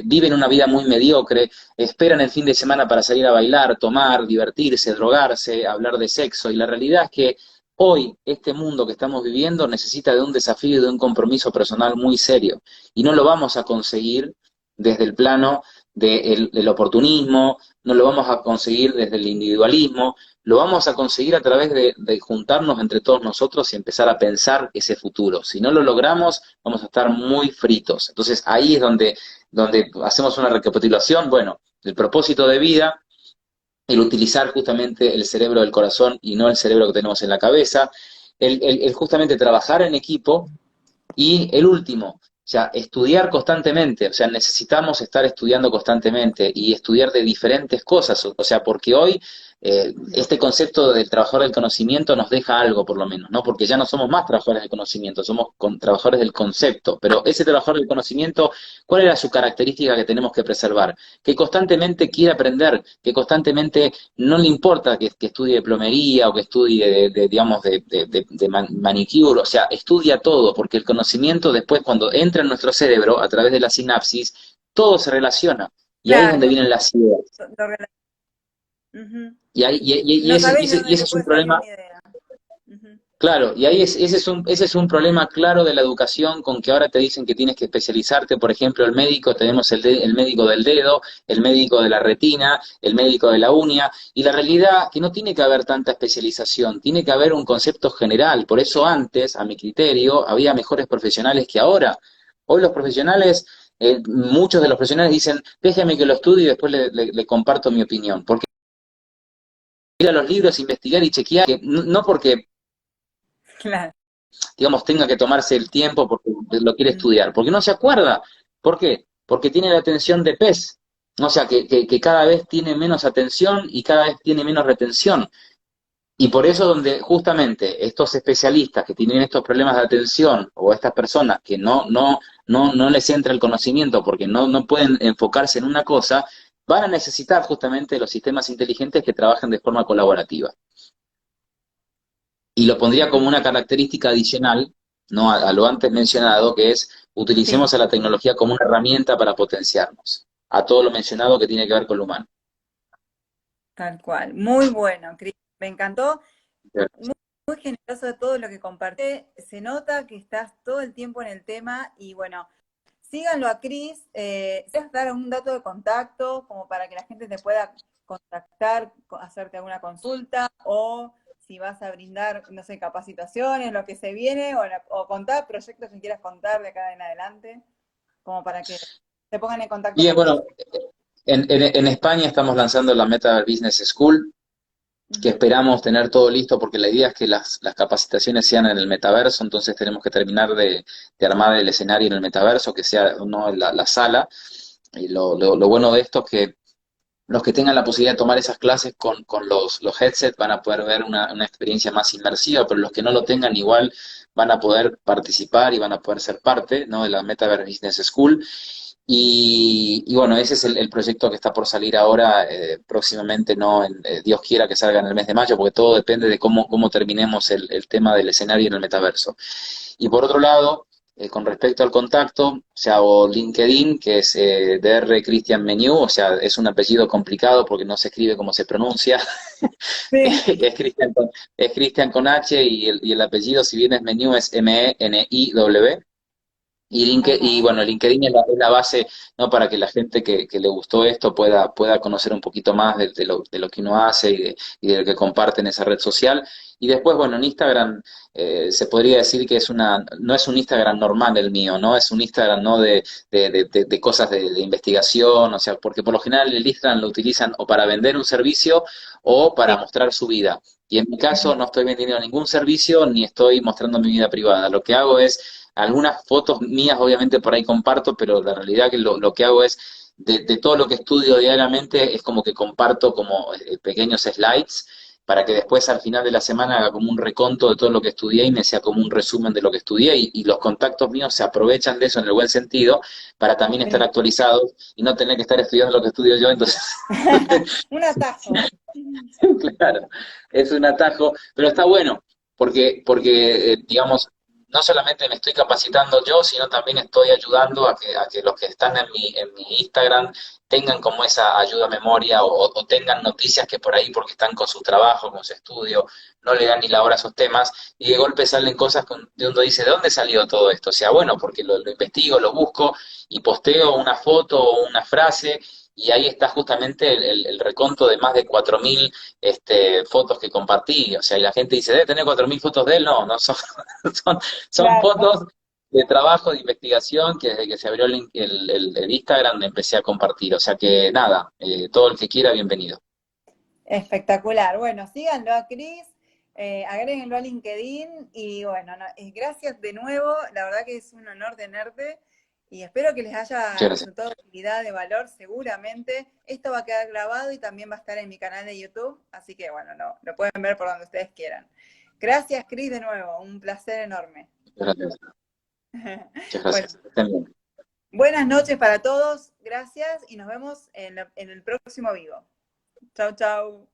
viven una vida muy mediocre, esperan el fin de semana para salir a bailar, tomar, divertirse, drogarse, hablar de sexo, y la realidad es que hoy este mundo que estamos viviendo necesita de un desafío y de un compromiso personal muy serio, y no lo vamos a conseguir desde el plano del oportunismo, no lo vamos a conseguir desde el individualismo, lo vamos a conseguir a través de juntarnos entre todos nosotros y empezar a pensar ese futuro. Si no lo logramos, vamos a estar muy fritos. Entonces ahí es donde hacemos una recapitulación, bueno, el propósito de vida, el utilizar justamente el cerebro del corazón y no el cerebro que tenemos en la cabeza, el justamente trabajar en equipo y el último, o sea, estudiar constantemente, o sea, necesitamos estar estudiando constantemente y estudiar de diferentes cosas, o sea, porque hoy este concepto del trabajador del conocimiento nos deja algo, por lo menos, ¿no? Porque ya no somos más trabajadores del conocimiento, somos trabajadores del concepto, pero ese trabajador del conocimiento, ¿cuál era su característica que tenemos que preservar? Que constantemente quiere aprender, que constantemente no le importa que estudie plomería o que estudie, digamos, manicure, o sea, estudia todo, porque el conocimiento después cuando entra en nuestro cerebro a través de la sinapsis, todo se relaciona. Y ahí es donde Claro, vienen las ideas. ujú. Y No sabés de y dónde ese te es un puede salir problema. una idea. Ujú. Claro, y ahí ese es un problema claro de la educación con que ahora te dicen que tienes que especializarte. Por ejemplo, el médico, tenemos el médico del dedo, el médico de la retina, el médico de la uña, y la realidad que no tiene que haber tanta especialización, tiene que haber un concepto general. Por eso antes, a mi criterio, había mejores profesionales que ahora. Hoy los profesionales, muchos de los profesionales dicen, déjeme que lo estudie y después le comparto mi opinión. Porque ir a los libros, investigar y chequear, que no porque Claro. digamos, tenga que tomarse el tiempo porque lo quiere Mm. estudiar, porque no se acuerda. ¿Por qué? Porque tiene la atención de pez. O sea, que cada vez tiene menos atención y cada vez tiene menos retención. Y por eso donde justamente estos especialistas que tienen estos problemas de atención o estas personas que no les entra el conocimiento porque no pueden enfocarse en una cosa, van a necesitar justamente los sistemas inteligentes que trabajen de forma colaborativa. Y lo pondría como una característica adicional, ¿no? A lo antes mencionado, que es utilicemos Sí, a la tecnología como una herramienta para potenciarnos, a todo lo mencionado que tiene que ver con lo humano. tal cual. Muy bueno, Cris. Me encantó. Muy generoso de todo lo que compartí. Se nota que estás todo el tiempo en el tema y bueno, síganlo a Cris. ¿Quieres dar un dato de contacto como para que la gente te pueda contactar, hacerte alguna consulta o si vas a brindar, no sé, capacitaciones, lo que se viene o contar proyectos que quieras contar de acá en adelante, como para que se pongan en contacto Bien, con vos? bueno, En España estamos lanzando la Meta Business School, que Ujú. esperamos tener todo listo porque la idea es que las capacitaciones sean en el metaverso, entonces tenemos que terminar de armar el escenario en el metaverso, que sea no la sala. Y lo bueno de esto es que los que tengan la posibilidad de tomar esas clases con los headsets van a poder ver una experiencia más inmersiva, pero los que no lo tengan igual van a poder participar y van a poder ser parte, ¿no? de la Metaverse Business School. Y bueno, ese es el proyecto que está por salir ahora, próximamente, no Dios quiera que salga en el mes de mayo, porque todo depende de cómo terminemos el tema del escenario en el metaverso. Y por otro lado, con respecto al contacto, o sea, o LinkedIn, que es DR Christian Menu, o sea, es un apellido complicado porque no se escribe como se pronuncia, Sí. es Cristian con H y el apellido, si bien es Menu, es Meniw. Y Ajá. bueno, LinkedIn es la base, ¿no? Para que la gente que le gustó esto pueda conocer un poquito más de lo que uno hace y de lo que comparte en esa red social. Y después, bueno, en Instagram se podría decir que no es un Instagram normal el mío, ¿no? Es un Instagram, ¿no? de cosas de investigación, o sea, porque por lo general el Instagram lo utilizan o para vender un servicio o para Sí. mostrar su vida. Y en mi caso Ujú. no estoy vendiendo ningún servicio ni estoy mostrando mi vida privada. Lo que hago es algunas fotos mías, obviamente, por ahí comparto, pero la realidad que lo que hago es, de todo lo que estudio diariamente, es como que comparto como pequeños slides para que después al final de la semana haga como un reconto de todo lo que estudié y me sea como un resumen de lo que estudié y los contactos míos se aprovechan de eso en el buen sentido para también estar Sí. actualizados y no tener que estar estudiando lo que estudio yo, entonces Un atajo. claro, es un atajo, pero está bueno, porque digamos, no solamente me estoy capacitando yo, sino también estoy ayudando a que los que están en mi Instagram tengan como esa ayuda a memoria o tengan noticias que por ahí, porque están con su trabajo, con su estudio, no le dan ni la hora a esos temas, y de golpe salen cosas de uno dice, ¿de dónde salió todo esto? O sea, bueno, porque lo investigo, lo busco y posteo una foto o una frase y ahí está justamente el reconto de más de 4.000 fotos que compartí. O sea, y la gente dice, ¿debe tener 4.000 fotos de él? No, no son, son Claro. fotos de trabajo, de investigación, que desde que se abrió el Instagram empecé a compartir. O sea que nada, todo el que quiera, bienvenido. Espectacular. Bueno, síganlo a Cris, agréguenlo a LinkedIn y bueno, gracias de nuevo. La verdad que es un honor tenerte y espero que les haya Muchas gracias. resultado de utilidad, de valor, seguramente. Esto va a quedar grabado y también va a estar en mi canal de YouTube, así que bueno, lo pueden ver por donde ustedes quieran. Gracias, Cris, de nuevo. Un placer enorme. Muchas gracias. Muchas Bueno, gracias. Estén bien. buenas noches para todos. Gracias y nos vemos en el próximo vivo. Chau, chau.